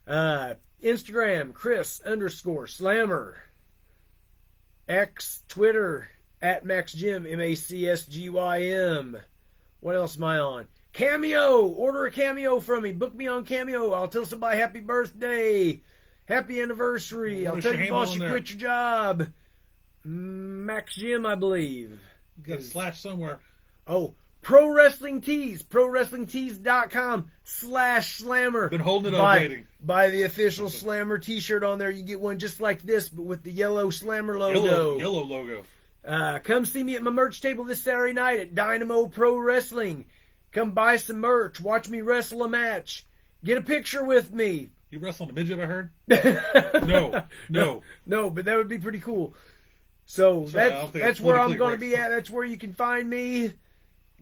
Instagram, Chris_Slammer. X, Twitter, @MaxGym, MACSGYM. What else am I on? Cameo. Order a Cameo from me. Book me on Cameo. I'll tell somebody happy birthday. Happy anniversary. I'll Put tell your you, hand boss, on you there. quit your job. Max Jim, I believe. You got a slash somewhere. Oh, Pro Wrestling Tees. ProWrestlingTees.com/Slammer. Been holding it up, waiting. Buy the official Slammer t-shirt on there. You get one just like this, but with the yellow Slammer logo. Yellow logo. Come see me at my merch table this Saturday night at Dynamo Pro Wrestling. Come buy some merch. Watch me wrestle a match. Get a picture with me. You wrestling a midget, I heard? No, but that would be pretty cool. So Sorry, I don't think that's it's where I'm politically going to be at. That's where you can find me.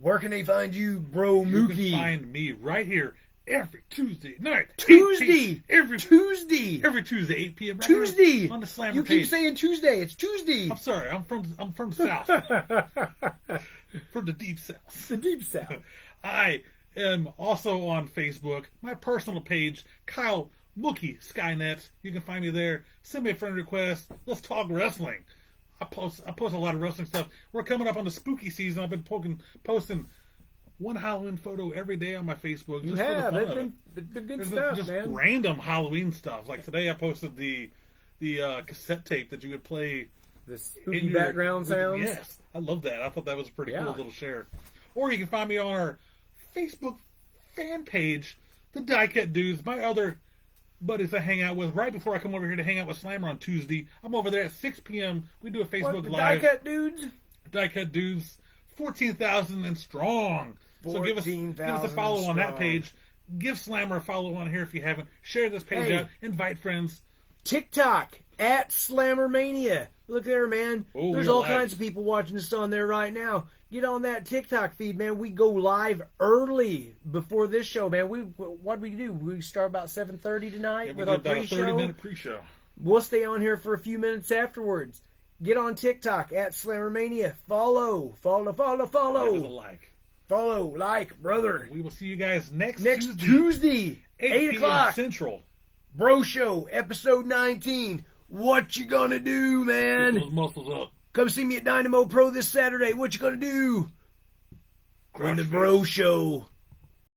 Where can they find you, Bro You Mookie? can find me right here every Tuesday night. 8 Tuesday. p.m. Every Tuesday. Tuesday, 8 p.m. right Tuesday. here on the Slammer You keep page. saying Tuesday. It's Tuesday. I'm sorry. I'm from South. From the deep South. The Deep South. I am also on Facebook. My personal page, Kyle Mookie Skynet. You can find me there. Send me a friend request. Let's talk wrestling. I post a lot of wrestling stuff. We're coming up on the spooky season. I've been posting one Halloween photo every day on my Facebook. You just for the have. fun It's of been, it. it's been good There's stuff, just man. random Halloween stuff. Like today, I posted the cassette tape that you would play The spooky in your background sounds. Yes, I love that. I thought that was a pretty Yeah. cool little share. Or you can find me on our Facebook fan page, the Die Cut Dudes. My other buddies I hang out with right before I come over here to hang out with Slammer on Tuesday. I'm over there at 6 p.m. We do a Facebook What, the Live. Die Cut Dudes? Die Cut Dudes, 14,000 and strong. So give us a follow on that strong. page. Give Slammer a follow on here if you haven't. Share this page Hey. out. Invite friends. TikTok at Slammermania. Look there, man. Oh, There's we're all live. kinds of people watching us on there right now. Get on that TikTok feed, man. We go live early before this show, man. What we do? We start about 7:30 tonight Yeah, we with did our about a pre-show. 30-minute pre-show. We'll stay on here for a few minutes afterwards. Get on TikTok at Slammermania. Follow, Give us a like. follow, like, brother. We will see you guys next Tuesday, 8 p.m. o'clock. Central. Bro Show, episode 19. What you gonna do, Get man? those muscles up. Come see me at Dynamo Pro this Saturday. What you gonna do? On the Crush Bro Show.